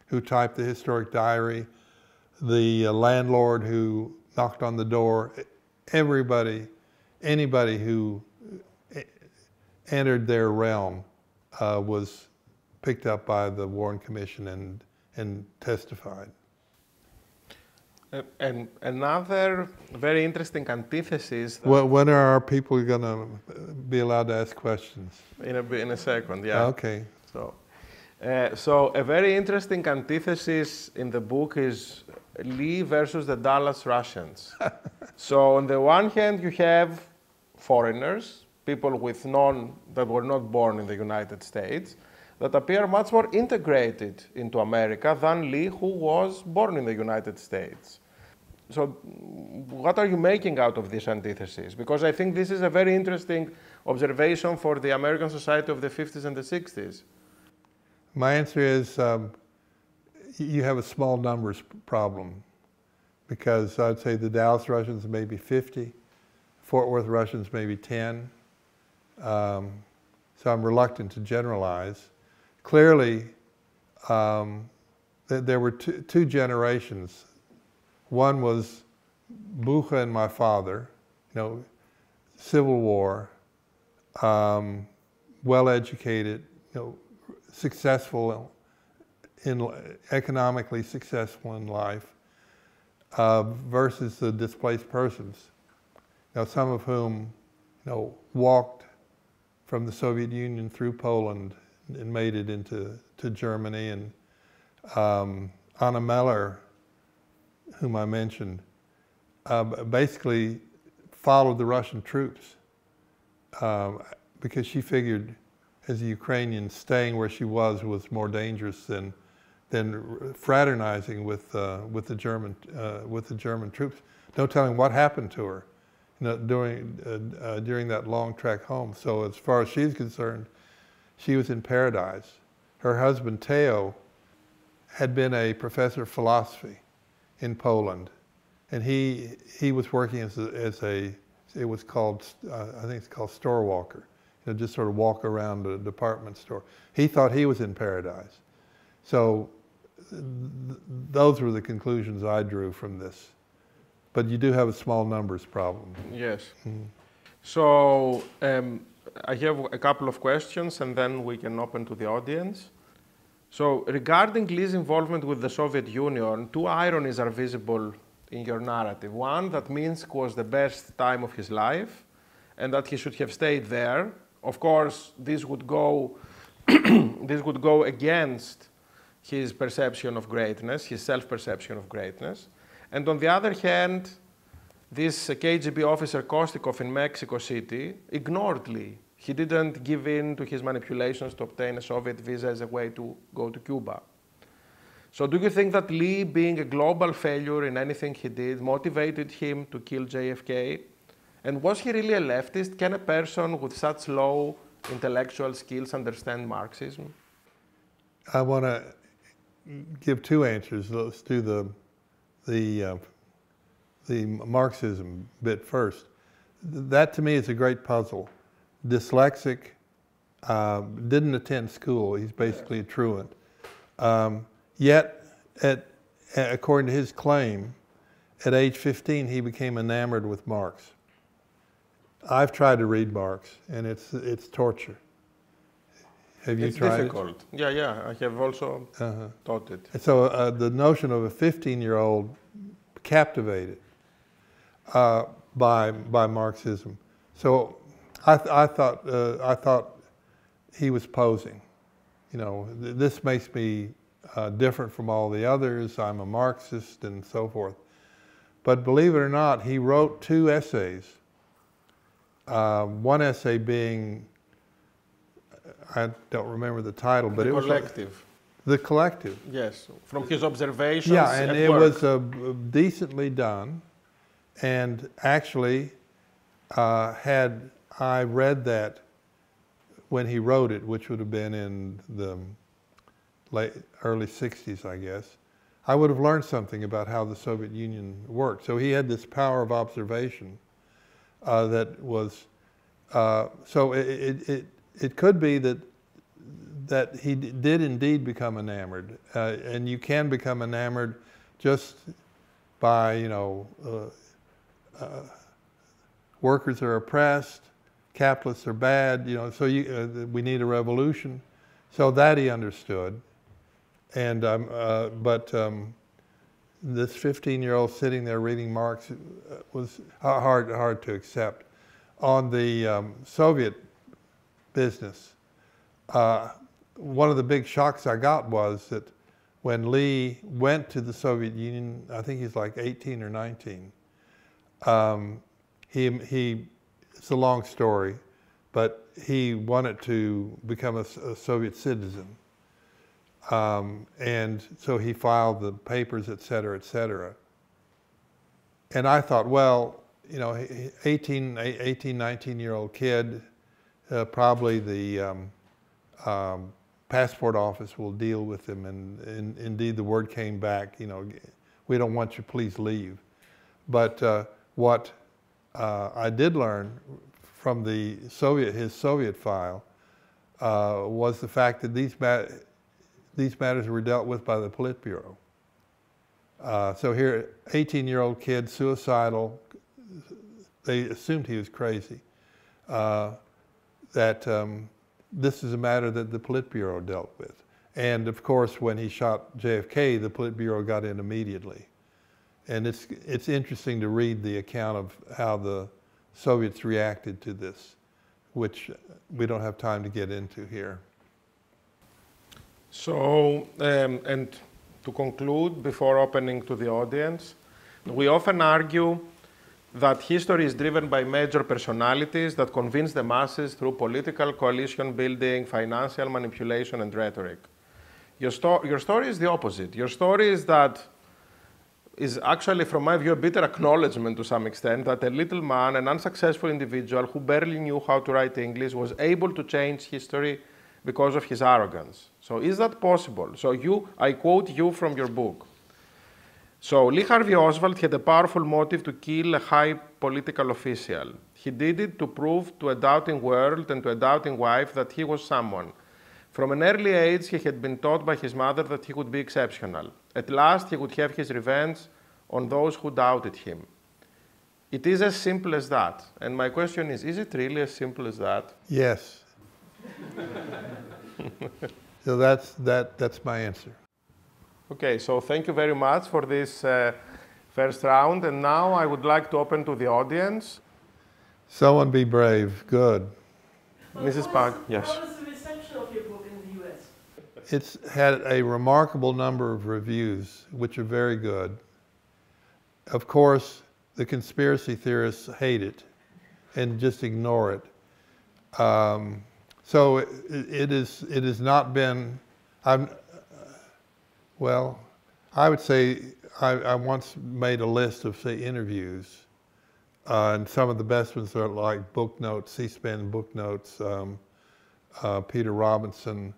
[SPEAKER 2] who typed the historic diary, the landlord who knocked on the door, anybody who entered their realm was picked up by the Warren Commission and testified.
[SPEAKER 1] And another very interesting antithesis.
[SPEAKER 2] When are our people going to be allowed to ask questions?
[SPEAKER 1] In a second, yeah.
[SPEAKER 2] Okay.
[SPEAKER 1] So a very interesting antithesis in the book is Lee versus the Dallas Russians. So on the one hand, you have foreigners, people that were not born in the United States, that appear much more integrated into America than Lee, who was born in the United States. So what are you making out of this antithesis? Because I think this is a very interesting observation for the American society of the 50s and the 60s.
[SPEAKER 2] My answer is you have a small numbers problem, because I'd say the Dallas Russians maybe 50, Fort Worth Russians maybe 10. So I'm reluctant to generalize. Clearly, there were two generations. One was Bucha and my father, Civil War, well-educated, successful, economically successful in life, versus the displaced persons. Some of whom, walked from the Soviet Union through Poland and made it into Germany. And Anna Meller, whom I mentioned, basically followed the Russian troops because she figured, as a Ukrainian, staying where she was more dangerous than fraternizing with the German troops. No telling what happened to her, during that long trek home. So as far as she's concerned, she was in paradise. Her husband Theo had been a professor of philosophy in Poland, and he was working as a it was called I think it's called store walker. Just sort of walk around a department store. He thought he was in paradise. So those were the conclusions I drew from this. But you do have a small numbers problem.
[SPEAKER 1] Yes. So I have a couple of questions, and then we can open to the audience. So regarding Lee's involvement with the Soviet Union, two ironies are visible in your narrative. One, that Minsk was the best time of his life, and that he should have stayed there. Of course, this would go against his perception of greatness, his self-perception of greatness. And on the other hand, this KGB officer Kostikov in Mexico City ignored Lee. He didn't give in to his manipulations to obtain a Soviet visa as a way to go to Cuba. So do you think that Lee, being a global failure in anything he did, motivated him to kill JFK? And was he really a leftist? Can a person with such low intellectual skills understand Marxism?
[SPEAKER 2] I want to give two answers. Let's do the Marxism bit first. That to me is a great puzzle. Dyslexic, didn't attend school. He's basically a truant. Yet, according to his claim, at age 15 he became enamored with Marx. I've tried to read Marx, and it's torture. Have you tried it? It's difficult.
[SPEAKER 1] Yeah, I have also taught it.
[SPEAKER 2] And so the notion of a 15-year-old captivated by Marxism. So I thought he was posing. This makes me different from all the others. I'm a Marxist and so forth. But believe it or not, he wrote two essays. One essay being, I don't remember the title, but it was
[SPEAKER 1] Collective.
[SPEAKER 2] The Collective.
[SPEAKER 1] Yes, from his observations.
[SPEAKER 2] Yeah, and
[SPEAKER 1] at
[SPEAKER 2] it
[SPEAKER 1] work.
[SPEAKER 2] was decently done. And actually, had I read that when he wrote it, which would have been in the early 60s, I guess, I would have learned something about how the Soviet Union worked. So he had this power of observation that was, so it could be that he did indeed become enamored, and you can become enamored just by, workers are oppressed, capitalists are bad, so we need a revolution. So that he understood. And but this 15-year-old sitting there reading Marx was hard to accept. On the Soviet business, one of the big shocks I got was that when Lee went to the Soviet Union, I think he's like 18 or 19, it's a long story, but he wanted to become a Soviet citizen. And so he filed the papers, et cetera, et cetera. And I thought, well, 18, 19-year-old kid, probably the passport office will deal with him. And indeed, the word came back, we don't want you, please leave. But what I did learn from his Soviet file was the fact that these matters were dealt with by the Politburo. So here, 18-year-old kid, suicidal. They assumed he was crazy. That this is a matter that the Politburo dealt with. And of course, when he shot JFK, the Politburo got in immediately. And it's interesting to read the account of how the Soviets reacted to this, which we don't have time to get into here.
[SPEAKER 1] So, and to conclude, before opening to the audience, we often argue that history is driven by major personalities that convince the masses through political coalition building, financial manipulation, and rhetoric. Your story is the opposite. Your story is actually, from my view, a bitter acknowledgement to some extent that a little man, an unsuccessful individual who barely knew how to write English, was able to change history because of his arrogance. So is that possible? So I quote you from your book. So Lee Harvey Oswald had a powerful motive to kill a high political official. He did it to prove to a doubting world and to a doubting wife that he was someone. From an early age, he had been taught by his mother that he would be exceptional. At last, he would have his revenge on those who doubted him. It is as simple as that. And my question is it really as simple as that?
[SPEAKER 2] Yes. So that's my answer.
[SPEAKER 1] Okay, so thank you very much for this first round. And now I would like to open to the audience.
[SPEAKER 2] Someone be brave. Good.
[SPEAKER 1] Mrs. Park, yes.
[SPEAKER 3] How was the reception of your book in the US?
[SPEAKER 2] It's had a remarkable number of reviews, which are very good. Of course, the conspiracy theorists hate it and just ignore it. So it has not been, well, I would say I once made a list of, say, interviews, and some of the best ones are like Book Notes, C-SPAN Book Notes, Peter Robinson.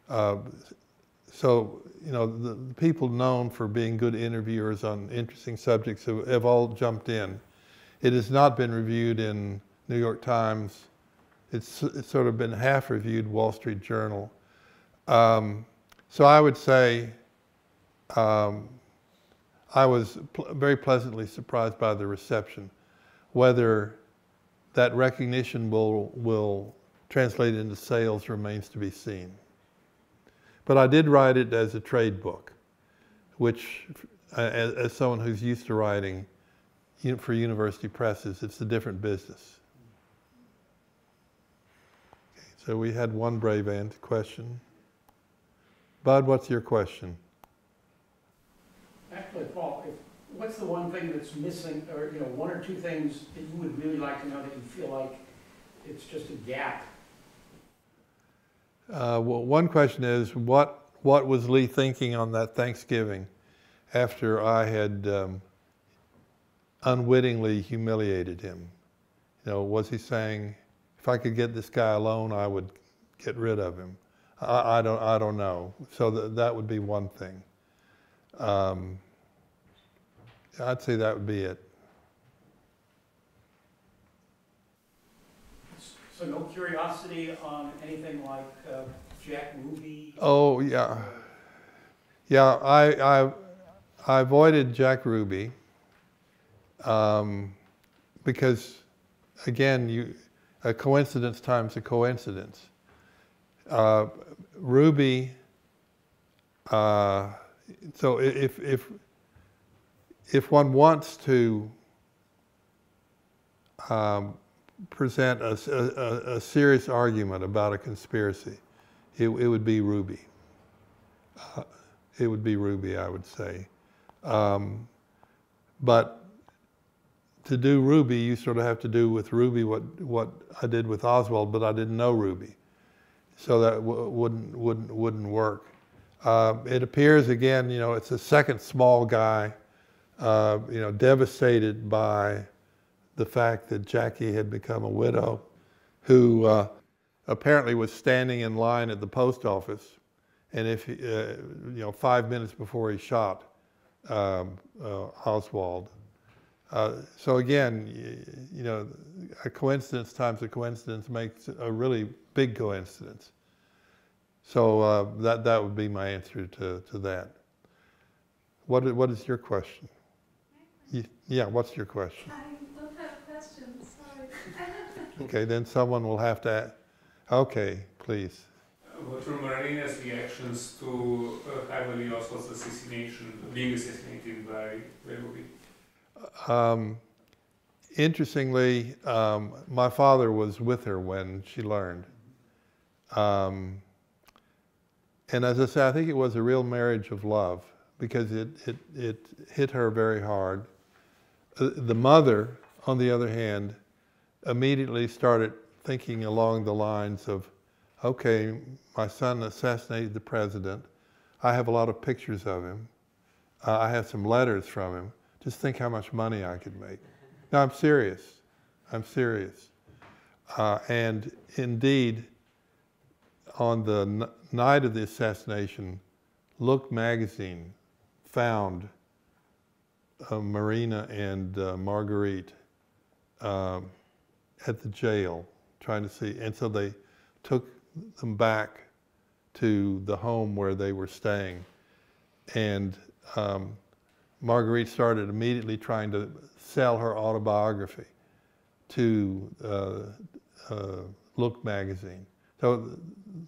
[SPEAKER 2] So, you know, the people known for being good interviewers on interesting subjects have all jumped in. It has not been reviewed in New York Times. It's sort of been half reviewed Wall Street Journal. So I would say I was very pleasantly surprised by the reception. Whether that recognition will translate into sales remains to be seen. But I did write it as a trade book, which, as someone who's used to writing for university presses, it's a different business. Okay, so we had one brave question. Bud, what's your question?
[SPEAKER 3] Actually, Paul, what's the one thing that's missing, or one or two things that you would really like to know that you feel like it's just a gap?
[SPEAKER 2] Well, one question is, what was Lee thinking on that Thanksgiving after I had unwittingly humiliated him? Was he saying, if I could get this guy alone, I would get rid of him? I don't know. So that would be one thing. I'd say that would be it.
[SPEAKER 3] So no curiosity on anything like Jack Ruby?
[SPEAKER 2] Oh, yeah. Yeah, I avoided Jack Ruby because, again, a coincidence times a coincidence. Ruby, so if one wants to present a serious argument about a conspiracy, it would be Ruby. It would be Ruby, I would say. But to do Ruby, you sort of have to do with Ruby what I did with Oswald, but I didn't know Ruby, so that wouldn't work. It appears again, it's a second small guy, devastated by the fact that Jackie had become a widow, who apparently was standing in line at the post office, and if 5 minutes before he shot Oswald, So again, you know, a coincidence times a coincidence makes a really big coincidence. So that would be my answer to that. What is your question? Yeah, what's your question?
[SPEAKER 4] I don't have a question, sorry.
[SPEAKER 2] Okay, then someone will have to. Okay, please.
[SPEAKER 5] What were Marina's reactions to Harvey Oswald's assassination, being assassinated by Gregory?
[SPEAKER 2] Interestingly, my father was with her when she learned. And as I say, I think it was a real marriage of love because it hit her very hard. The mother, on the other hand, immediately started thinking along the lines of, okay, my son assassinated the president. I have a lot of pictures of him. I have some letters from him. Just think how much money I could make. No, I'm serious. I'm serious. And indeed, on the night of the assassination, Look magazine found Marina and Marguerite at the jail, trying to see. And so they took them back to the home where they were staying. And Marguerite started immediately trying to sell her autobiography to Look magazine. So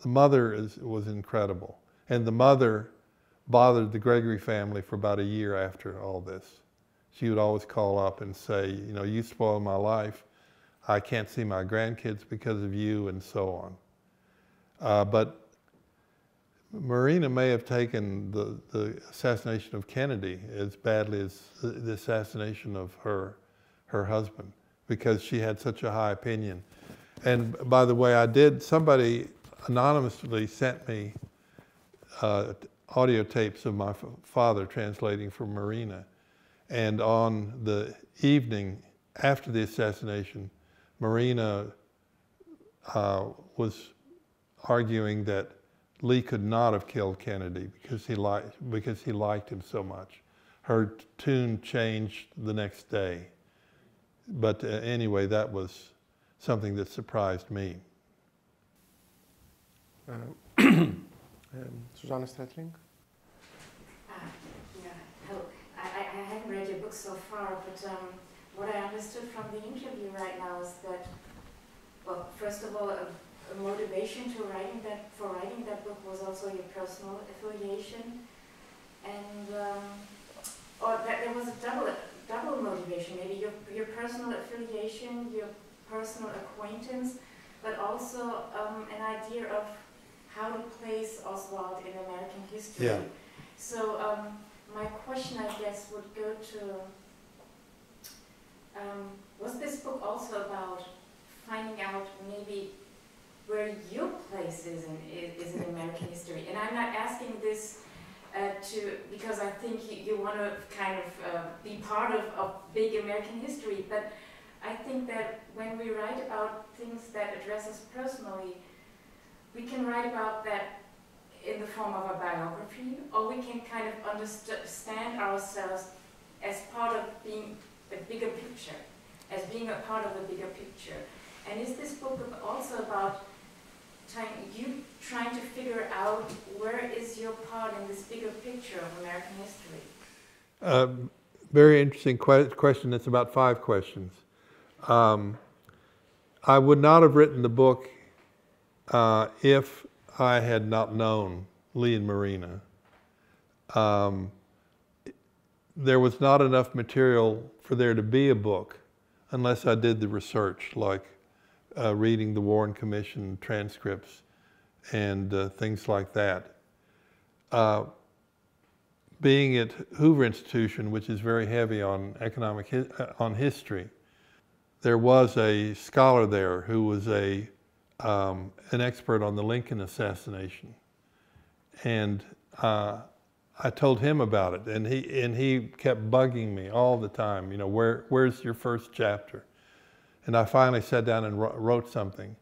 [SPEAKER 2] the mother was incredible. And the mother bothered the Gregory family for about a year after all this. She would always call up and say, you know, you spoiled my life. I can't see my grandkids because of you, and so on. But Marina may have taken the assassination of Kennedy as badly as the assassination of her husband, because she had such a high opinion. And by the way, somebody anonymously sent me audio tapes of my father translating for Marina. And on the evening after the assassination, Marina was arguing that Lee could not have killed Kennedy because he liked him so much. Her tune changed the next day. But anyway, that was something that surprised me.
[SPEAKER 1] Susanne Stretling?
[SPEAKER 4] Yeah, hello. I haven't read your book so far, but what I understood from the interview right now is that, well, first of all, a motivation for writing that book was also your personal affiliation, and or that there was a double motivation, maybe your personal affiliation, your personal acquaintance, but also an idea of how to place Oswald in American history.
[SPEAKER 2] Yeah.
[SPEAKER 4] So my question, I guess, would go to, was this book also about finding out maybe where your place is in American history? And I'm not asking this because I think you want to kind of be part of big American history, but I think that when we write about things that address us personally, we can write about that in the form of a biography, or we can kind of understand ourselves as part of being a bigger picture, as being a part of a bigger picture. And is this book also about you trying to figure out where is your part in this bigger picture of American history?
[SPEAKER 2] Very interesting question. It's about 5 questions. I would not have written the book if I had not known Lee and Marina. There was not enough material for there to be a book unless I did the research, like reading the Warren Commission transcripts and things like that. Being at Hoover Institution, which is very heavy on on history, there was a scholar there who was an expert on the Lincoln assassination, and I told him about it, and he kept bugging me all the time. You know, where's your first chapter? And I finally sat down and wrote something,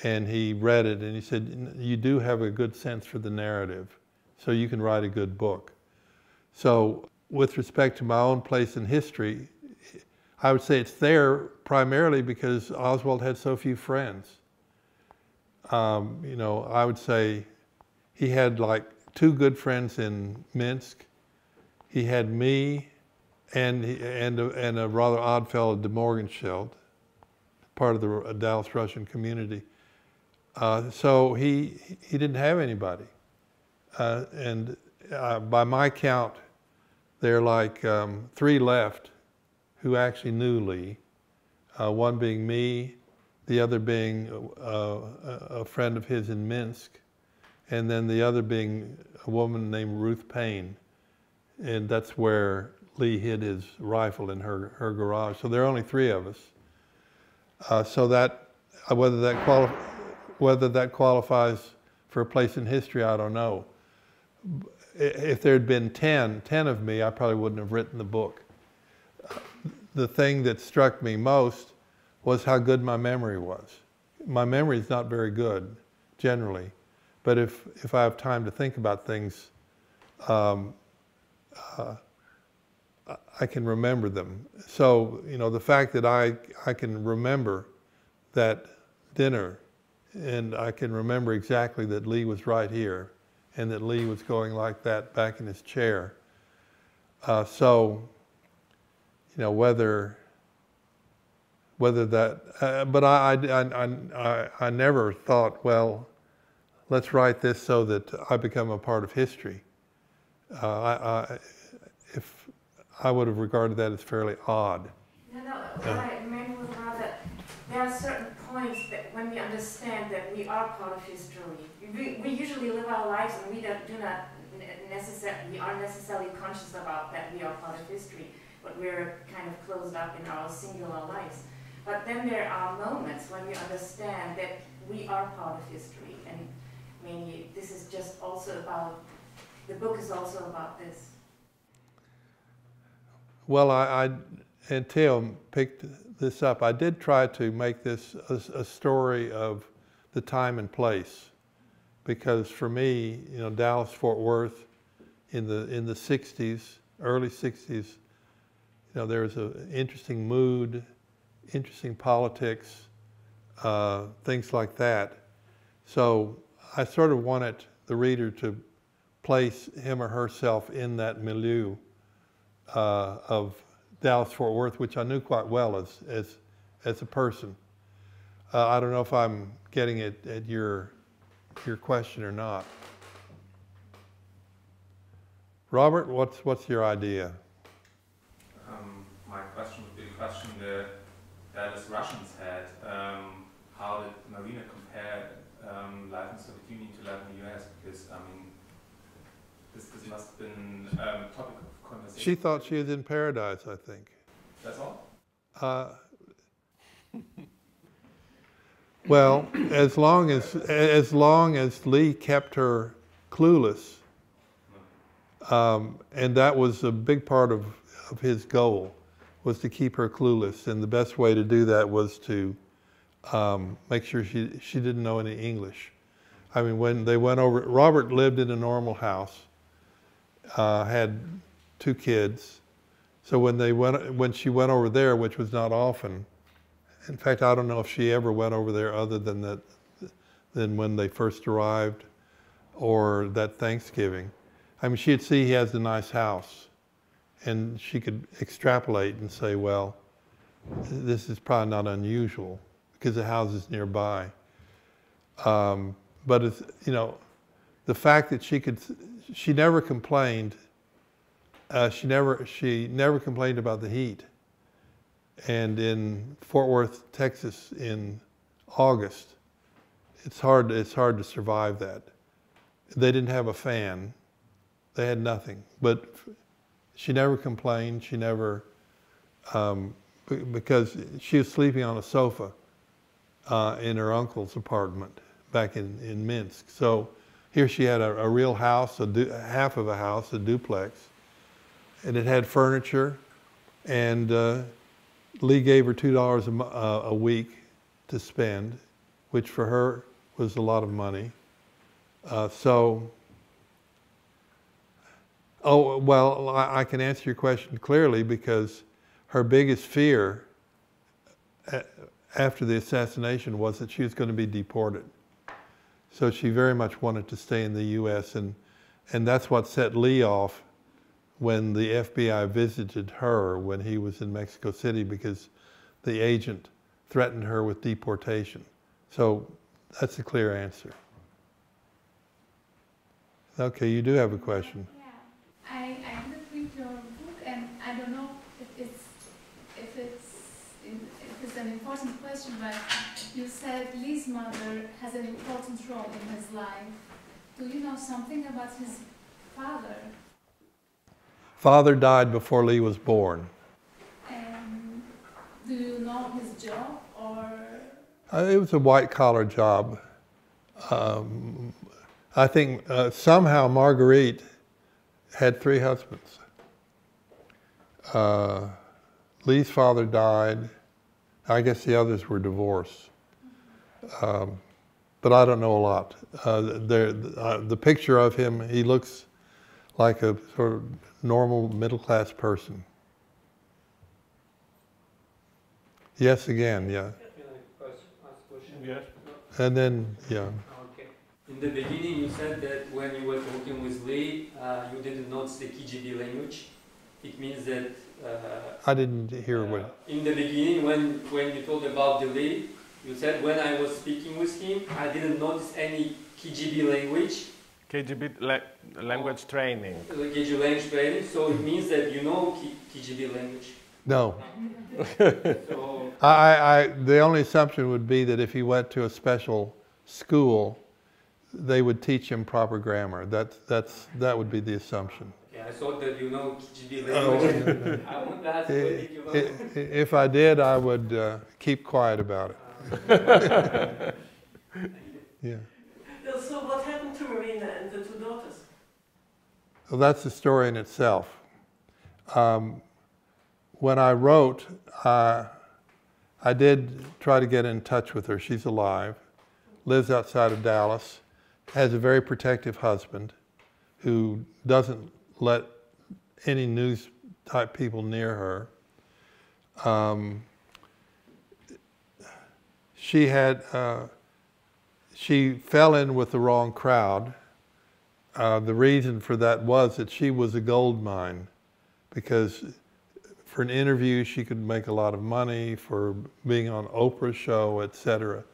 [SPEAKER 2] and he read it, and he said, "You do have a good sense for the narrative, so you can write a good book." So, with respect to my own place in history, I would say it's there primarily because Oswald had so few friends. You know, I would say he had like 2 good friends in Minsk. He had me and a rather odd fellow, De Morgenscheld, part of the Dallas Russian community. So he didn't have anybody. And by my count, there are like 3 left who actually knew Lee. One being me, the other being a friend of his in Minsk, and then the other being a woman named Ruth Payne. And that's where Lee hid his rifle in her garage. So there are only 3 of us. So that whether that qualifies for a place in history, I don't know. If there had been 10 of me, I probably wouldn't have written the book. The thing that struck me most was how good my memory was. My memory is not very good, generally, but if I have time to think about things, I can remember them. So, you know, the fact that I can remember that dinner, and I can remember exactly that Lee was right here, and that Lee was going like that back in his chair. So, you know, whether that, but I never thought, well, let's write this so that I become a part of history. If I would have regarded that as fairly odd.
[SPEAKER 4] No, what I meant was rather, there are certain points that when we understand that we are part of history, we usually live our lives and we aren't necessarily conscious about that we are part of history, but we're kind of closed up in our singular lives. But then there are moments when we understand that we are part of history, and maybe this is just also about, the book is also about this.
[SPEAKER 2] Well, and Theo picked this up. I did try to make this a story of the time and place, because for me, you know, Dallas, Fort Worth, in the 60s, early 60s, you know, there was an interesting mood, interesting politics, things like that. So I sort of wanted the reader to place him or herself in that milieu of Dallas-Fort Worth, which I knew quite well as a person. I don't know if I'm getting at your question or not. Robert, what's your idea?
[SPEAKER 6] My question would be a question that as Russians had. How did Marina compare life in the Soviet Union to life in the US? Because, I mean, this must have been a topic of conversation.
[SPEAKER 2] She thought she was in paradise, I think.
[SPEAKER 6] That's all?
[SPEAKER 2] Well, as long as Lee kept her clueless, and that was a big part of his goal, was to keep her clueless, and the best way to do that was to make sure she didn't know any English. I mean, when they went over, Robert lived in a normal house, had 2 kids. So when she went over there, which was not often, in fact, I don't know if she ever went over there other than when they first arrived, or that Thanksgiving. I mean, she'd see he has a nice house, and she could extrapolate and say, well, this is probably not unusual because the house is nearby. But it's, you know, the fact that she never complained. She never complained about the heat. And in Fort Worth, Texas, in August, it's hard to survive that. They didn't have a fan. They had nothing. But she never complained. She never, because she was sleeping on a sofa in her uncle's apartment back in Minsk. So here she had a real house, half of a house, a duplex, and it had furniture, and Lee gave her $2 a week to spend, which for her was a lot of money. Oh, well, I can answer your question clearly because her biggest fear after the assassination was that she was going to be deported. So she very much wanted to stay in the U.S. and that's what set Lee off when the FBI visited her when he was in Mexico City, because the agent threatened her with deportation. So that's a clear answer. Okay, you do have a question.
[SPEAKER 7] Yeah, I did read your book, and I don't know if it's an important question, but you said Lee's mother has an important role in his life. Do you know something about his father?
[SPEAKER 2] Father died before Lee was born.
[SPEAKER 7] And do you know his job, or?
[SPEAKER 2] It was a white-collar job. I think somehow Marguerite had 3 husbands. Lee's father died. I guess the others were divorced. But I don't know a lot. The picture of him, he looks like a sort of normal middle-class person. Yes, again, yeah.
[SPEAKER 5] Yes.
[SPEAKER 2] And then, yeah.
[SPEAKER 8] Okay. In the beginning, you said that when you were talking with Lee, you didn't notice the KGB language. It means that...
[SPEAKER 2] I didn't hear what...
[SPEAKER 8] In the beginning, when you told about the Lee, you said when I was speaking with him, I didn't notice any KGB language.
[SPEAKER 1] KGB language training.
[SPEAKER 8] KGB language training, so it means that you know KGB language.
[SPEAKER 2] No.
[SPEAKER 8] So,
[SPEAKER 2] the only assumption would be that if he went to a special school, they would teach him proper grammar. That would be the assumption.
[SPEAKER 8] okay, I thought that you know KGB language.
[SPEAKER 2] No.
[SPEAKER 8] I want to ask whether you know.
[SPEAKER 2] If I did, I would keep quiet about it. Yeah.
[SPEAKER 9] So what happened to Marina and the 2 daughters?
[SPEAKER 2] Well, that's a story in itself. When I wrote, I did try to get in touch with her. She's alive, lives outside of Dallas, has a very protective husband who doesn't let any news type people near her. She fell in with the wrong crowd. The reason for that was that she was a gold mine, because for an interview she could make a lot of money, for being on Oprah's show, etc.,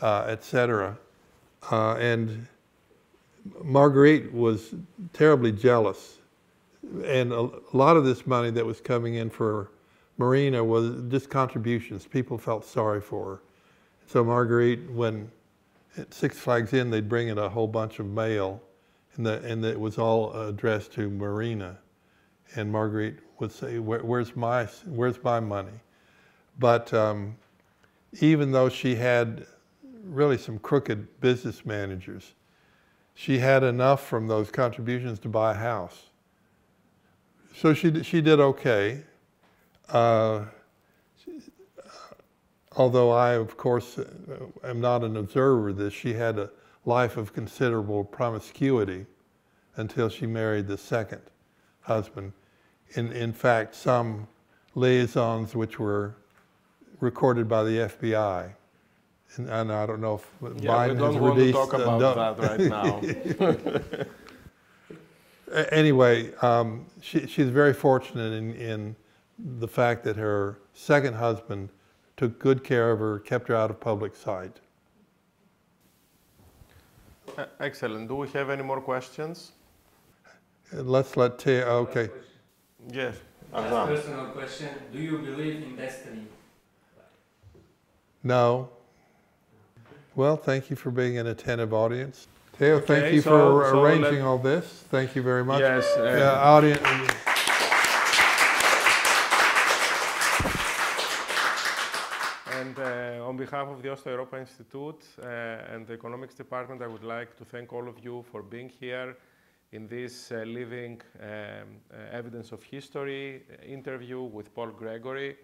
[SPEAKER 2] etc. And Marguerite was terribly jealous, and a lot of this money that was coming in for Marina was just contributions. People felt sorry for her. So Marguerite, when at Six Flags Inn, they'd bring in a whole bunch of mail, and it was all addressed to Marina. And Marguerite would say, where's my money? But even though she had really some crooked business managers, she had enough from those contributions to buy a house. So she did okay. Although I, of course, am not an observer of this, she had a life of considerable promiscuity until she married the second husband. In fact, some liaisons which were recorded by the FBI, and I don't know if Biden has released.
[SPEAKER 1] We don't want to talk about that right now.
[SPEAKER 2] Anyway, she's very fortunate in the fact that her second husband took good care of her, kept her out of public sight.
[SPEAKER 1] Excellent. Do we have any more questions?
[SPEAKER 2] Let's let Tia, okay.
[SPEAKER 1] Yes.
[SPEAKER 8] Just a personal question. Do you believe in destiny?
[SPEAKER 2] No. Well, thank you for being an attentive audience. Theo, thank you for arranging all this. Thank you very much.
[SPEAKER 1] Yes.
[SPEAKER 2] Audience.
[SPEAKER 1] And on behalf of the Oslo Europa Institute and the Economics Department, I would like to thank all of you for being here in this living evidence of history interview with Paul Gregory,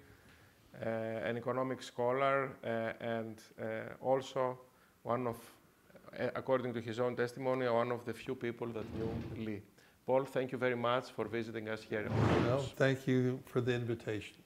[SPEAKER 1] an economic scholar and also one of, according to his own testimony, one of the few people that knew Lee. Paul, thank you very much for visiting us here.
[SPEAKER 2] No, thank you for the invitation.